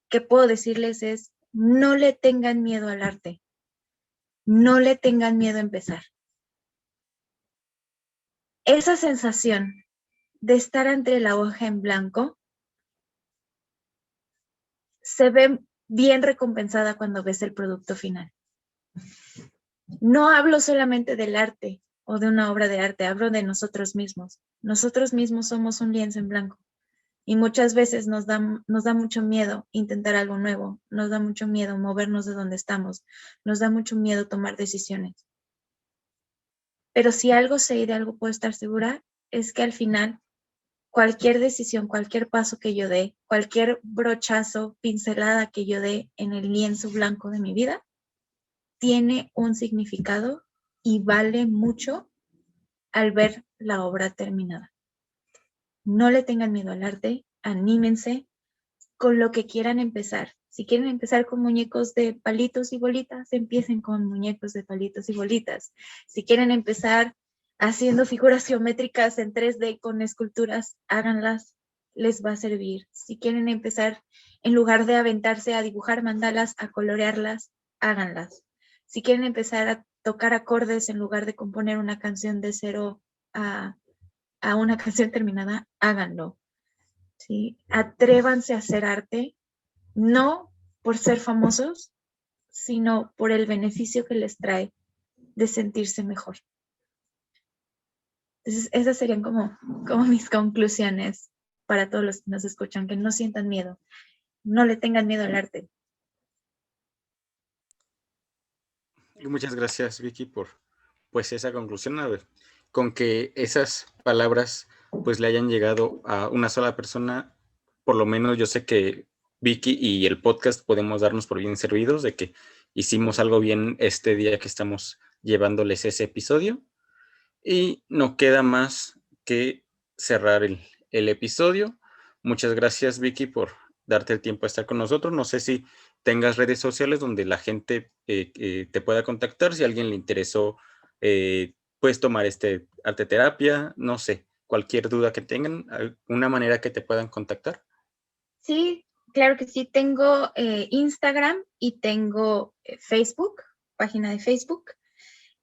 que puedo decirles es, no le tengan miedo al arte, no le tengan miedo a empezar. Esa sensación de estar entre la hoja en blanco se ve bien recompensada cuando ves el producto final. No hablo solamente del arte o de una obra de arte, hablo de nosotros mismos. Nosotros mismos somos un lienzo en blanco y muchas veces nos da mucho miedo intentar algo nuevo, nos da mucho miedo movernos de donde estamos, nos da mucho miedo tomar decisiones. Pero si algo sé y de algo puedo estar segura, es que al final cualquier decisión, cualquier paso que yo dé, cualquier brochazo, pincelada que yo dé en el lienzo blanco de mi vida, tiene un significado y vale mucho al ver la obra terminada. No le tengan miedo al arte, anímense con lo que quieran empezar. Si quieren empezar con muñecos de palitos y bolitas, empiecen con muñecos de palitos y bolitas. Si quieren empezar haciendo figuras geométricas en 3D con esculturas, háganlas, les va a servir. Si quieren empezar, en lugar de aventarse a dibujar mandalas, a colorearlas, háganlas. Si quieren empezar a tocar acordes en lugar de componer una canción de cero a una canción terminada, háganlo. ¿Sí? Atrévanse a hacer arte, no por ser famosos, sino por el beneficio que les trae de sentirse mejor. Entonces, esas serían como mis conclusiones para todos los que nos escuchan, que no sientan miedo, no le tengan miedo al arte. Y muchas gracias, Vicky, por pues esa conclusión. A ver, con que esas palabras pues le hayan llegado a una sola persona, por lo menos yo sé que Vicky y el podcast podemos darnos por bien servidos de que hicimos algo bien este día que estamos llevándoles ese episodio. Y no queda más que cerrar el episodio. Muchas gracias, Vicky, por darte el tiempo de estar con nosotros. No sé si tengas redes sociales donde la gente te pueda contactar. Si a alguien le interesó, puedes tomar arte terapia. No sé, cualquier duda que tengan, alguna manera que te puedan contactar. Sí, claro que sí. Tengo Instagram y tengo Facebook, página de Facebook.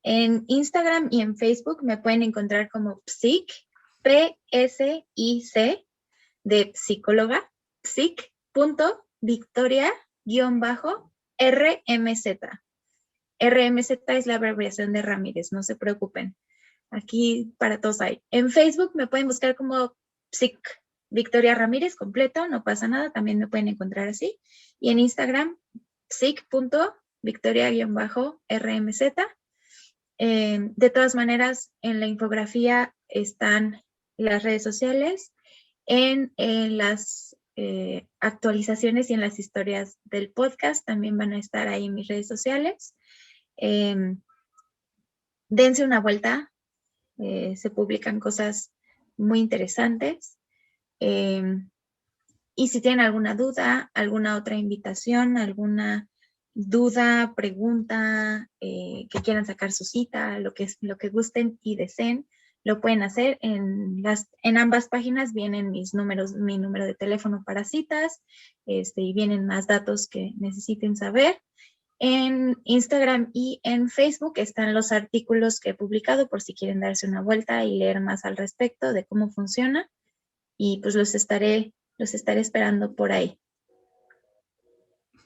En Instagram y en Facebook me pueden encontrar como Psic, P-S-I-C, de psicóloga, psic.victoria-RMZ. RMZ es la abreviación de Ramírez, no se preocupen. Aquí para todos hay. En Facebook me pueden buscar como Psic Victoria Ramírez completo, no pasa nada, también me pueden encontrar así. Y en Instagram, psic.victoria-RMZ. De todas maneras, en la infografía están las redes sociales, en las actualizaciones y en las historias del podcast también van a estar ahí mis redes sociales. Dense una vuelta, se publican cosas muy interesantes. Y si tienen alguna duda, alguna otra invitación, alguna duda, pregunta, que quieran sacar su cita, lo que gusten y deseen, lo pueden hacer. En ambas páginas vienen mi número de teléfono para citas, y vienen más datos que necesiten saber. En Instagram y en Facebook están los artículos que he publicado por si quieren darse una vuelta y leer más al respecto de cómo funciona. Y pues los estaré esperando por ahí.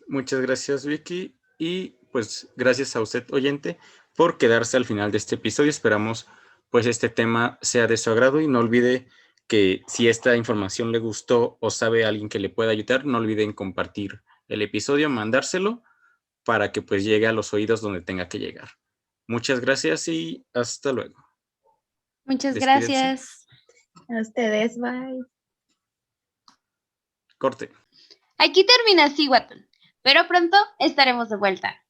Muchas gracias, Vicky. Y pues gracias a usted, oyente, por quedarse al final de este episodio. Esperamos pues este tema sea de su agrado y no olvide que si esta información le gustó o sabe a alguien que le pueda ayudar, no olviden compartir el episodio, mandárselo para que pues llegue a los oídos donde tenga que llegar. Muchas gracias y hasta luego. Muchas Despídense. gracias. A ustedes, bye. Corte. Aquí termina Cihuatl, pero pronto estaremos de vuelta.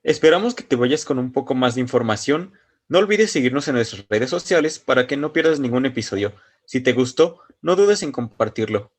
Esperamos que te vayas con un poco más de información. No olvides seguirnos en nuestras redes sociales para que no pierdas ningún episodio. Si te gustó, no dudes en compartirlo.